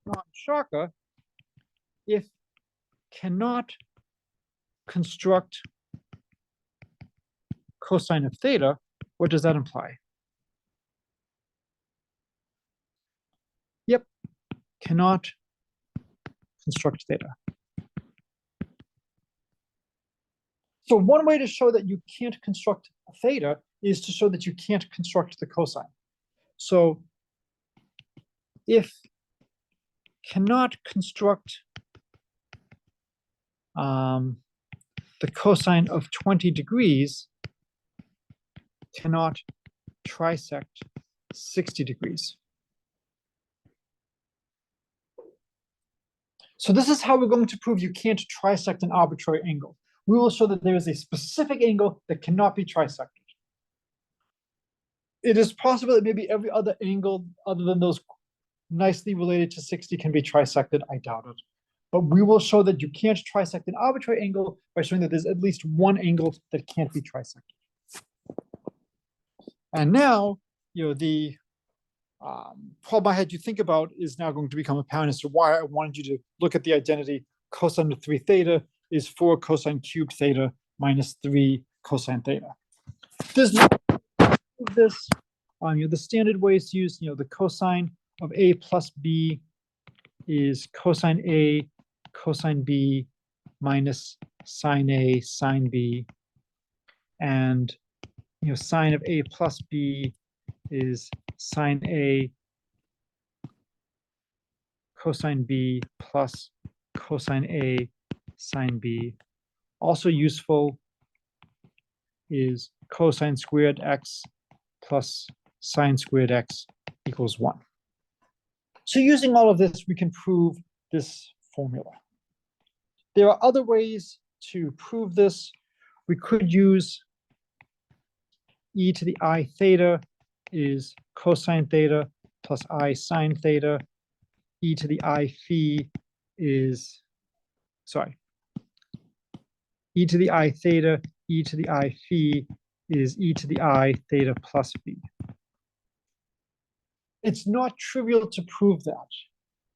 non-shocker, if cannot construct cosine of theta, what does that imply? Yep, cannot construct theta. So one way to show that you can't construct theta is to show that you can't construct the cosine. So if cannot construct the cosine of 20 degrees, cannot trisect 60 degrees. So this is how we're going to prove you can't trisect an arbitrary angle. We will show that there is a specific angle that cannot be trisected. It is possible that maybe every other angle other than those nicely related to 60 can be trisected. I doubt it. But we will show that you can't trisect an arbitrary angle by showing that there's at least one angle that can't be trisected. And now, the problem I had you think about is now going to become apparent as to why I wanted you to look at the identity cosine of 3 theta is 4 cosine cubed theta minus 3 cosine theta. There's no this. The standard way is to use, the cosine of a plus b is cosine a cosine b minus sine a sine b, and sine of a plus b is sine a cosine b plus cosine a sine b. Also useful is cosine squared x plus sine squared x equals 1. So using all of this, we can prove this formula. There are other ways to prove this. We could use e to the I theta is cosine theta plus I sine theta. E to the I phi is, e to the I theta, e to the I phi is e to the I theta plus phi. It's not trivial to prove that.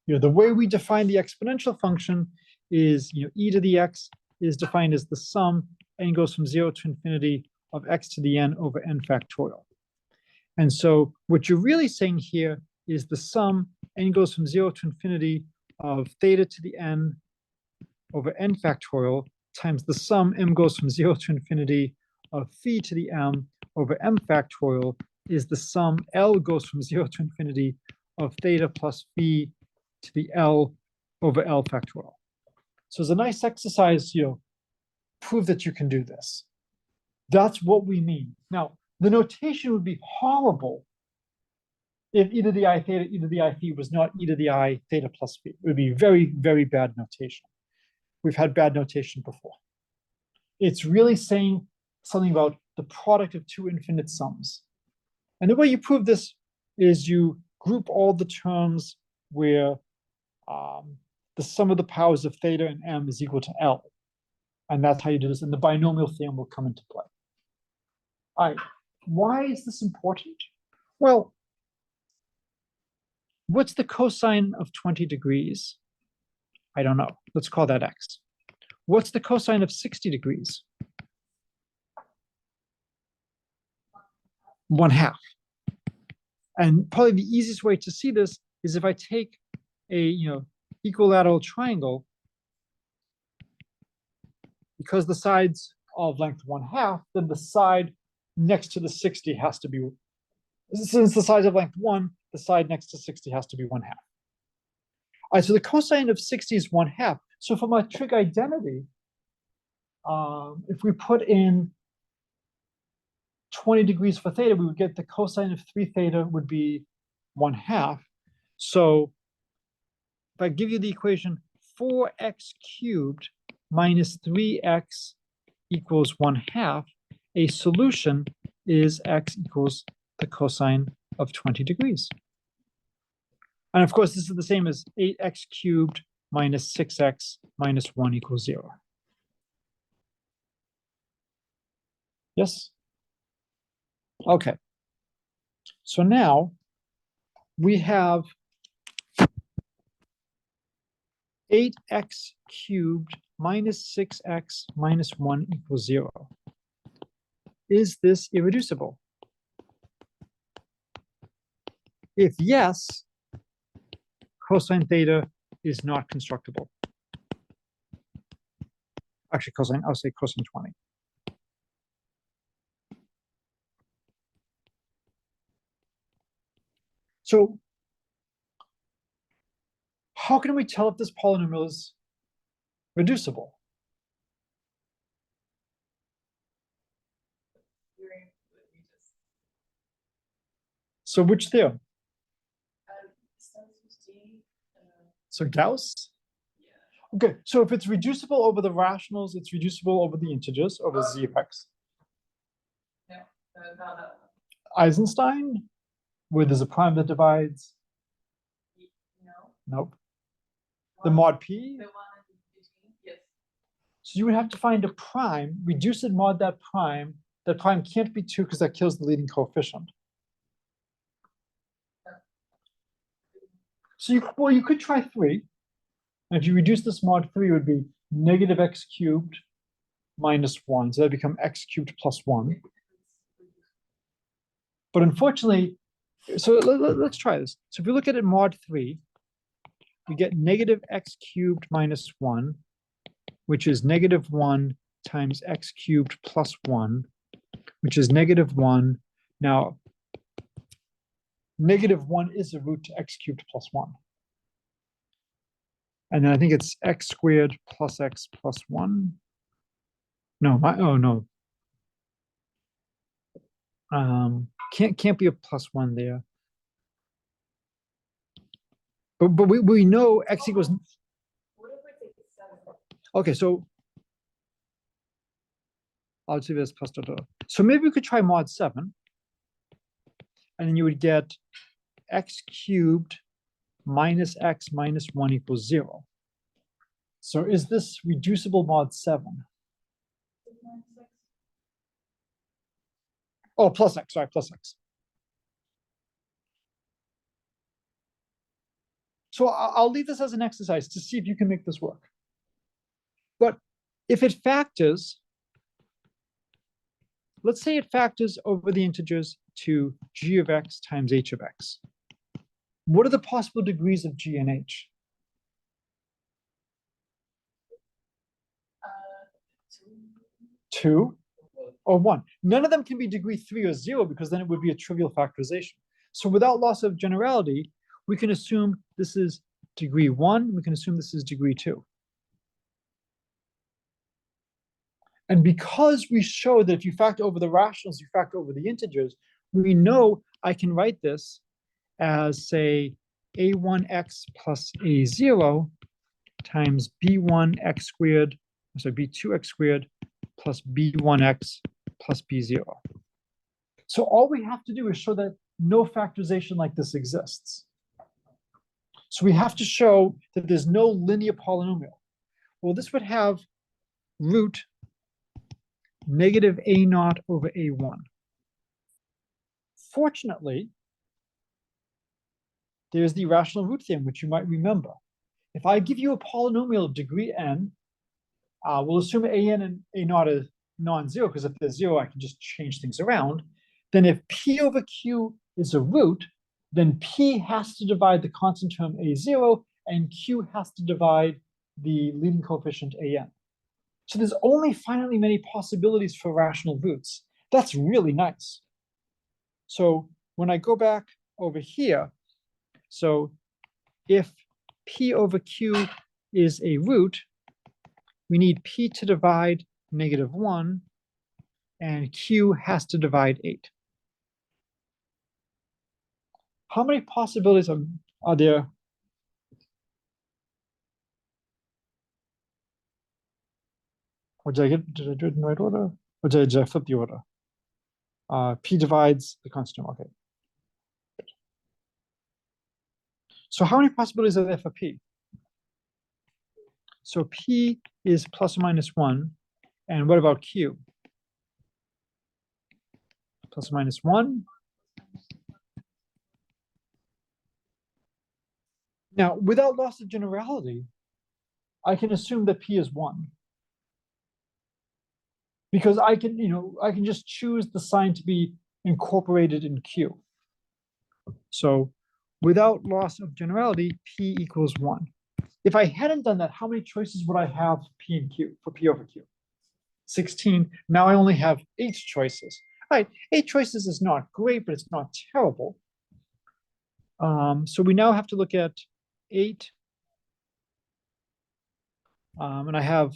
The way we define the exponential function is, e to the x is defined as the sum, n goes from 0 to infinity of x to the n over n factorial. And so what you're really saying here is the sum, n goes from 0 to infinity of theta to the n over n factorial times the sum, m goes from 0 to infinity of phi to the m over m factorial is the sum, L goes from 0 to infinity of theta plus phi to the L over L factorial. So it's a nice exercise, prove that you can do this. That's what we mean. Now, the notation would be horrible if e to the I theta, e to the I phi was not e to the I theta plus phi. It would be very, very bad notation. We've had bad notation before. It's really saying something about the product of two infinite sums. And the way you prove this is you group all the terms where the sum of the powers of theta and m is equal to L. And that's how you do this. And the binomial theorem will come into play. All right, why is this important? Well, what's the cosine of 20 degrees? I don't know. Let's call that x. What's the cosine of 60 degrees? 1/2. And probably the easiest way to see this is if I take a equilateral triangle, because the sides of length 1/2, then the side next to the 60 has to be, since the sides of length 1, the side next to 60 has to be 1/2. All right, so the cosine of 60 is 1/2. So from our trig identity, if we put in 20 degrees for theta, we would get the cosine of 3 theta would be 1/2. So if I give you the equation 4x cubed minus 3x equals 1/2, a solution is x equals the cosine of 20 degrees. And of course, this is the same as 8x cubed minus 6x minus 1 equals 0. Yes? Okay. So now we have 8x cubed minus 6x minus 1 equals 0. Is this irreducible? If yes, cosine theta is not constructible. Actually, cosine, I'll say cosine 20. So how can we tell if this polynomial is reducible? So which theorem? So Gauss? Okay, so if it's reducible over the rationals, it's reducible over the integers, over z of x. Eisenstein, where there's a prime that divides. Nope. The mod p. So you would have to find a prime, reduce it mod that prime. That prime can't be 2 because that kills the leading coefficient. So you could try 3. And if you reduce this mod 3, it would be negative x cubed minus 1. So that become x cubed plus 1. But unfortunately, so let's try this. So if we look at it mod 3, we get negative x cubed minus 1, which is negative 1 times x cubed plus 1, which is negative 1. Now, negative 1 is a root to x cubed plus 1. And then I think it's x squared plus x plus 1. No, oh no. Can't be a plus 1 there. But we know x equals. Okay, so I'll do this plus dot. So maybe we could try mod 7. And then you would get x cubed minus x minus 1 equals 0. So is this reducible mod 7? Oh, plus x, sorry, plus x. So I'll leave this as an exercise to see if you can make this work. But if it factors, let's say it factors over the integers to g of x times h of x. What are the possible degrees of g and h? 2 or 1. None of them can be degree 3 or 0 because then it would be a trivial factorization. So without loss of generality, we can assume this is degree 1. We can assume this is degree 2. And because we show that if you factor over the rationals, you factor over the integers, we know I can write this as, say, a1x plus a0 times b1x squared, so b2x squared plus b1x plus b0. So all we have to do is show that no factorization like this exists. So we have to show that there's no linear polynomial. Well, this would have root negative a0 over a1. Fortunately, there's the rational root theorem, which you might remember. If I give you a polynomial of degree n, we'll assume an and a0 is non-zero, because if there's 0, I can just change things around. Then if p over q is a root, then p has to divide the constant term a0, and q has to divide the leading coefficient an. So there's only finitely many possibilities for rational roots. That's really nice. So when I go back over here, so if p over q is a root, we need p to divide negative 1, and q has to divide 8. How many possibilities are there? Or did I do it in the right order? Or did I flip the order? P divides the constant. Okay. So how many possibilities are there for p? So p is plus or minus 1. And what about q? Plus or minus 1. Now, without loss of generality, I can assume that p is 1. Because I can just choose the sign to be incorporated in q. So without loss of generality, p equals 1. If I hadn't done that, how many choices would I have P and Q for P over Q? 16. Now I only have 8 choices. All right, 8 choices is not great, but it's not terrible. So we now have to look at 8. And I have,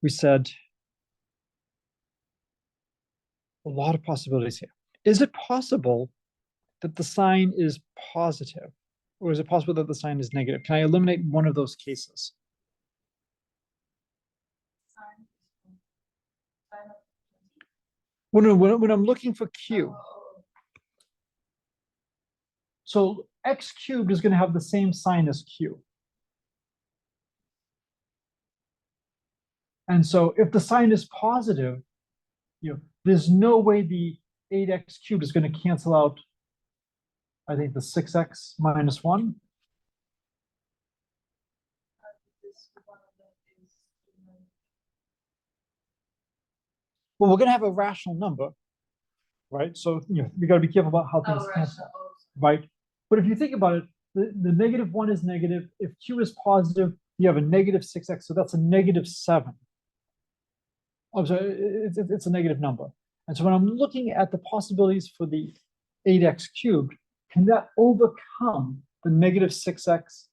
we said a lot of possibilities here. Is it possible that the sign is positive? Or is it possible that the sign is negative? Can I eliminate one of those cases? When I'm looking for Q, so x cubed is going to have the same sign as Q. And so if the sign is positive, there's no way the 8x cubed is going to cancel out, I think, the 6x minus 1. Well, we're going to have a rational number, right? So we got to be careful about how things cancel, right? But if you think about it, the negative 1 is negative. If Q is positive, you have a negative 6x, so that's a negative 7. Oh, so it's a negative number. And so when I'm looking at the possibilities for the 8x cubed, can that overcome the negative 6x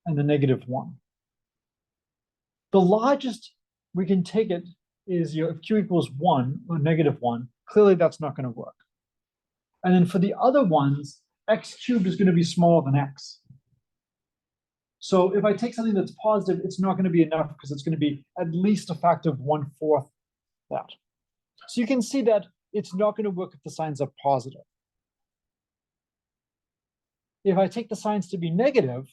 and the negative 1? The largest we can take it is if Q equals 1 or negative 1, clearly that's not going to work. And then for the other ones, x cubed is going to be smaller than x. So if I take something that's positive, it's not going to be enough because it's going to be at least a factor of 1/4 that. So you can see that it's not going to work if the signs are positive. If I take the signs to be negative,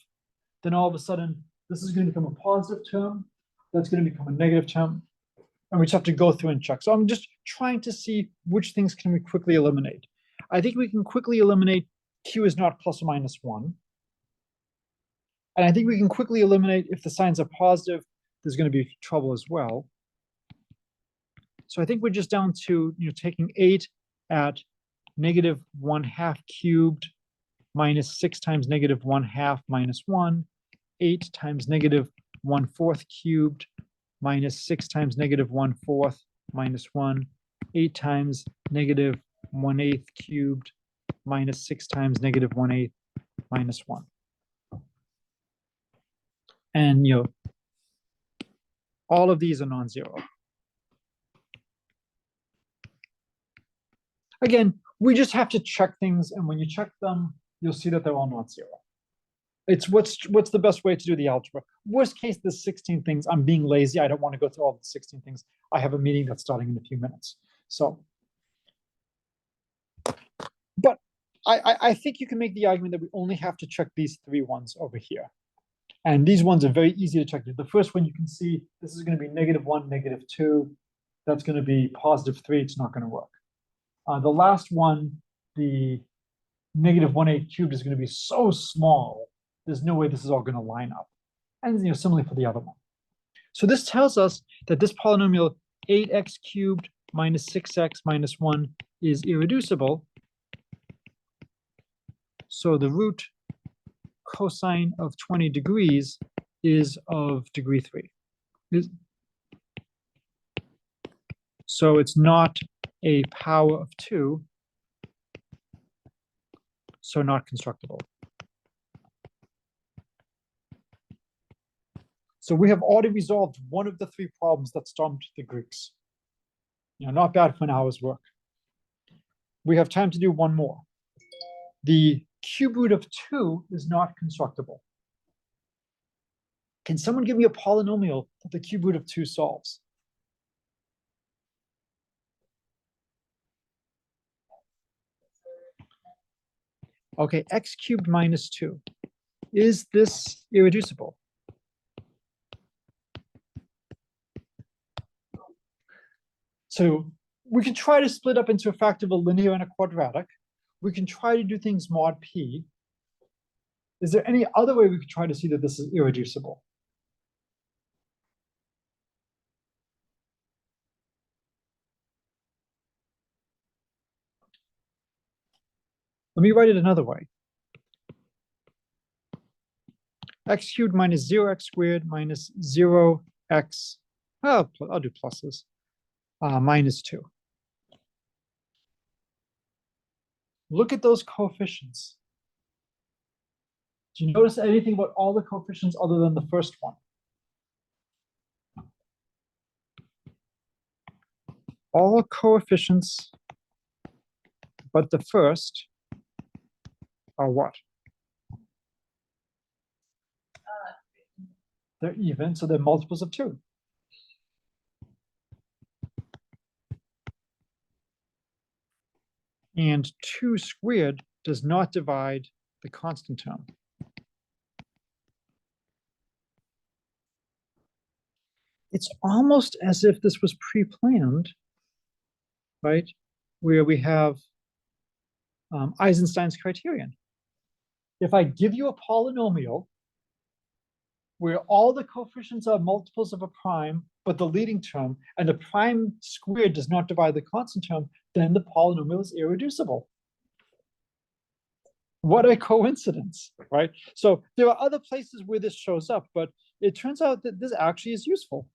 then all of a sudden, this is going to become a positive term, that's going to become a negative term, and we just have to go through and check. So I'm just trying to see which things can we quickly eliminate. I think we can quickly eliminate Q is not plus or minus 1. And I think we can quickly eliminate if the signs are positive, there's going to be trouble as well. So I think we're just down to taking 8 at negative 1/2 cubed minus 6 times negative 1/2 minus 1, 8 times negative 1/4 cubed minus 6 times negative 1/4 minus 1, 8 times negative 1/8 cubed minus 6 times negative 1/8 minus 1. And all of these are non-zero. Again, we just have to check things, and when you check them, you'll see that they're all non-zero. It's what's the best way to do the algebra. Worst case, there's 16 things. I'm being lazy. I don't want to go through all the 16 things. I have a meeting that's starting in a few minutes. So, but I think you can make the argument that we only have to check these 3 ones over here. And these ones are very easy to check. The first one you can see, this is going to be -1, -2. That's going to be +3. It's not going to work. The last one, the -1/8 cubed, is going to be so small. There's no way this is all going to line up. And similarly for the other one. So this tells us that this polynomial 8x cubed minus 6x minus 1 is irreducible. So the root cosine of 20 degrees is of degree 3. So it's not a power of 2, so not constructible. So we have already resolved one of the 3 problems that stumped the Greeks. Not bad for an hour's work. We have time to do one more. The cube root of 2 is not constructible. Can someone give me a polynomial that the cube root of 2 solves? Okay, x cubed minus 2. Is this irreducible? So we can try to split up into a factor of a linear and a quadratic. We can try to do things mod p. Is there any other way we could try to see that this is irreducible? Let me write it another way. x cubed minus 0x squared minus 0x, oh, I'll do pluses, minus 2. Look at those coefficients. Do you notice anything about all the coefficients other than the first one? All coefficients but the first are what? They're even, so they're multiples of 2. And 2 squared does not divide the constant term. It's almost as if this was pre-planned, right? Where we have Eisenstein's criterion. If I give you a polynomial where all the coefficients are multiples of a prime, but the leading term, and the prime squared does not divide the constant term, then the polynomial is irreducible. What a coincidence, right? So there are other places where this shows up, but it turns out that this actually is useful.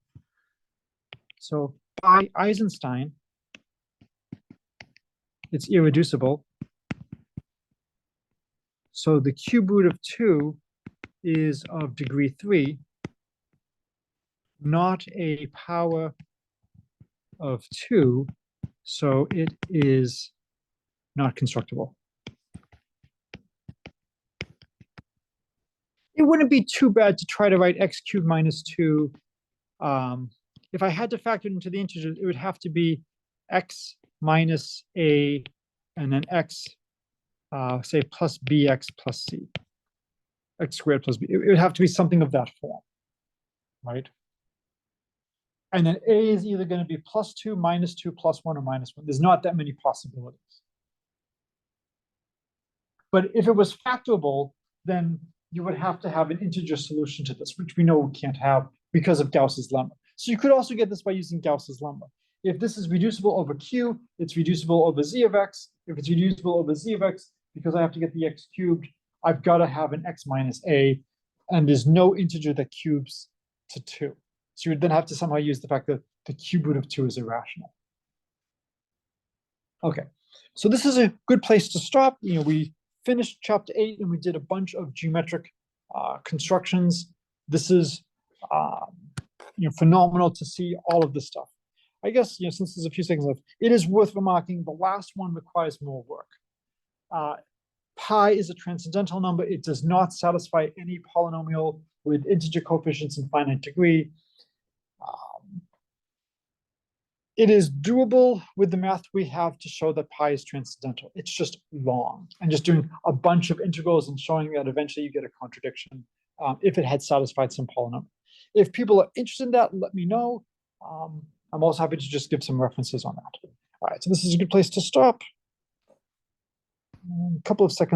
So by Eisenstein, it's irreducible. So the cube root of 2 is of degree 3, not a power of 2, so it is not constructible. It wouldn't be too bad to try to write x cubed minus 2. If I had to factor it into the integers, it would have to be x minus a, and then x, say, plus bx plus c. X squared plus b. It would have to be something of that form, right? And then a is either going to be plus 2, minus 2, plus 1, or minus 1. There's not that many possibilities. But if it was factorable, then you would have to have an integer solution to this, which we know we can't have because of Gauss's lemma. So you could also get this by using Gauss's lemma. If this is reducible over q, it's reducible over z of x. If it's reducible over z of x, because I have to get the x cubed, I've got to have an x minus a, and there's no integer that cubes to 2. So you would then have to somehow use the fact that the cube root of 2 is irrational. Okay, so this is a good place to stop. We finished chapter 8 and we did a bunch of geometric constructions. This is phenomenal to see all of this stuff. I guess since there's a few seconds left, it is worth remarking the last one requires more work. Pi is a transcendental number. It does not satisfy any polynomial with integer coefficients in finite degree. It is doable with the math we have to show that pi is transcendental. It's just long, and just doing a bunch of integrals and showing that eventually you get a contradiction if it had satisfied some polynomial. If people are interested in that, let me know. I'm also happy to just give some references on that. All right, so this is a good place to stop. A couple of seconds.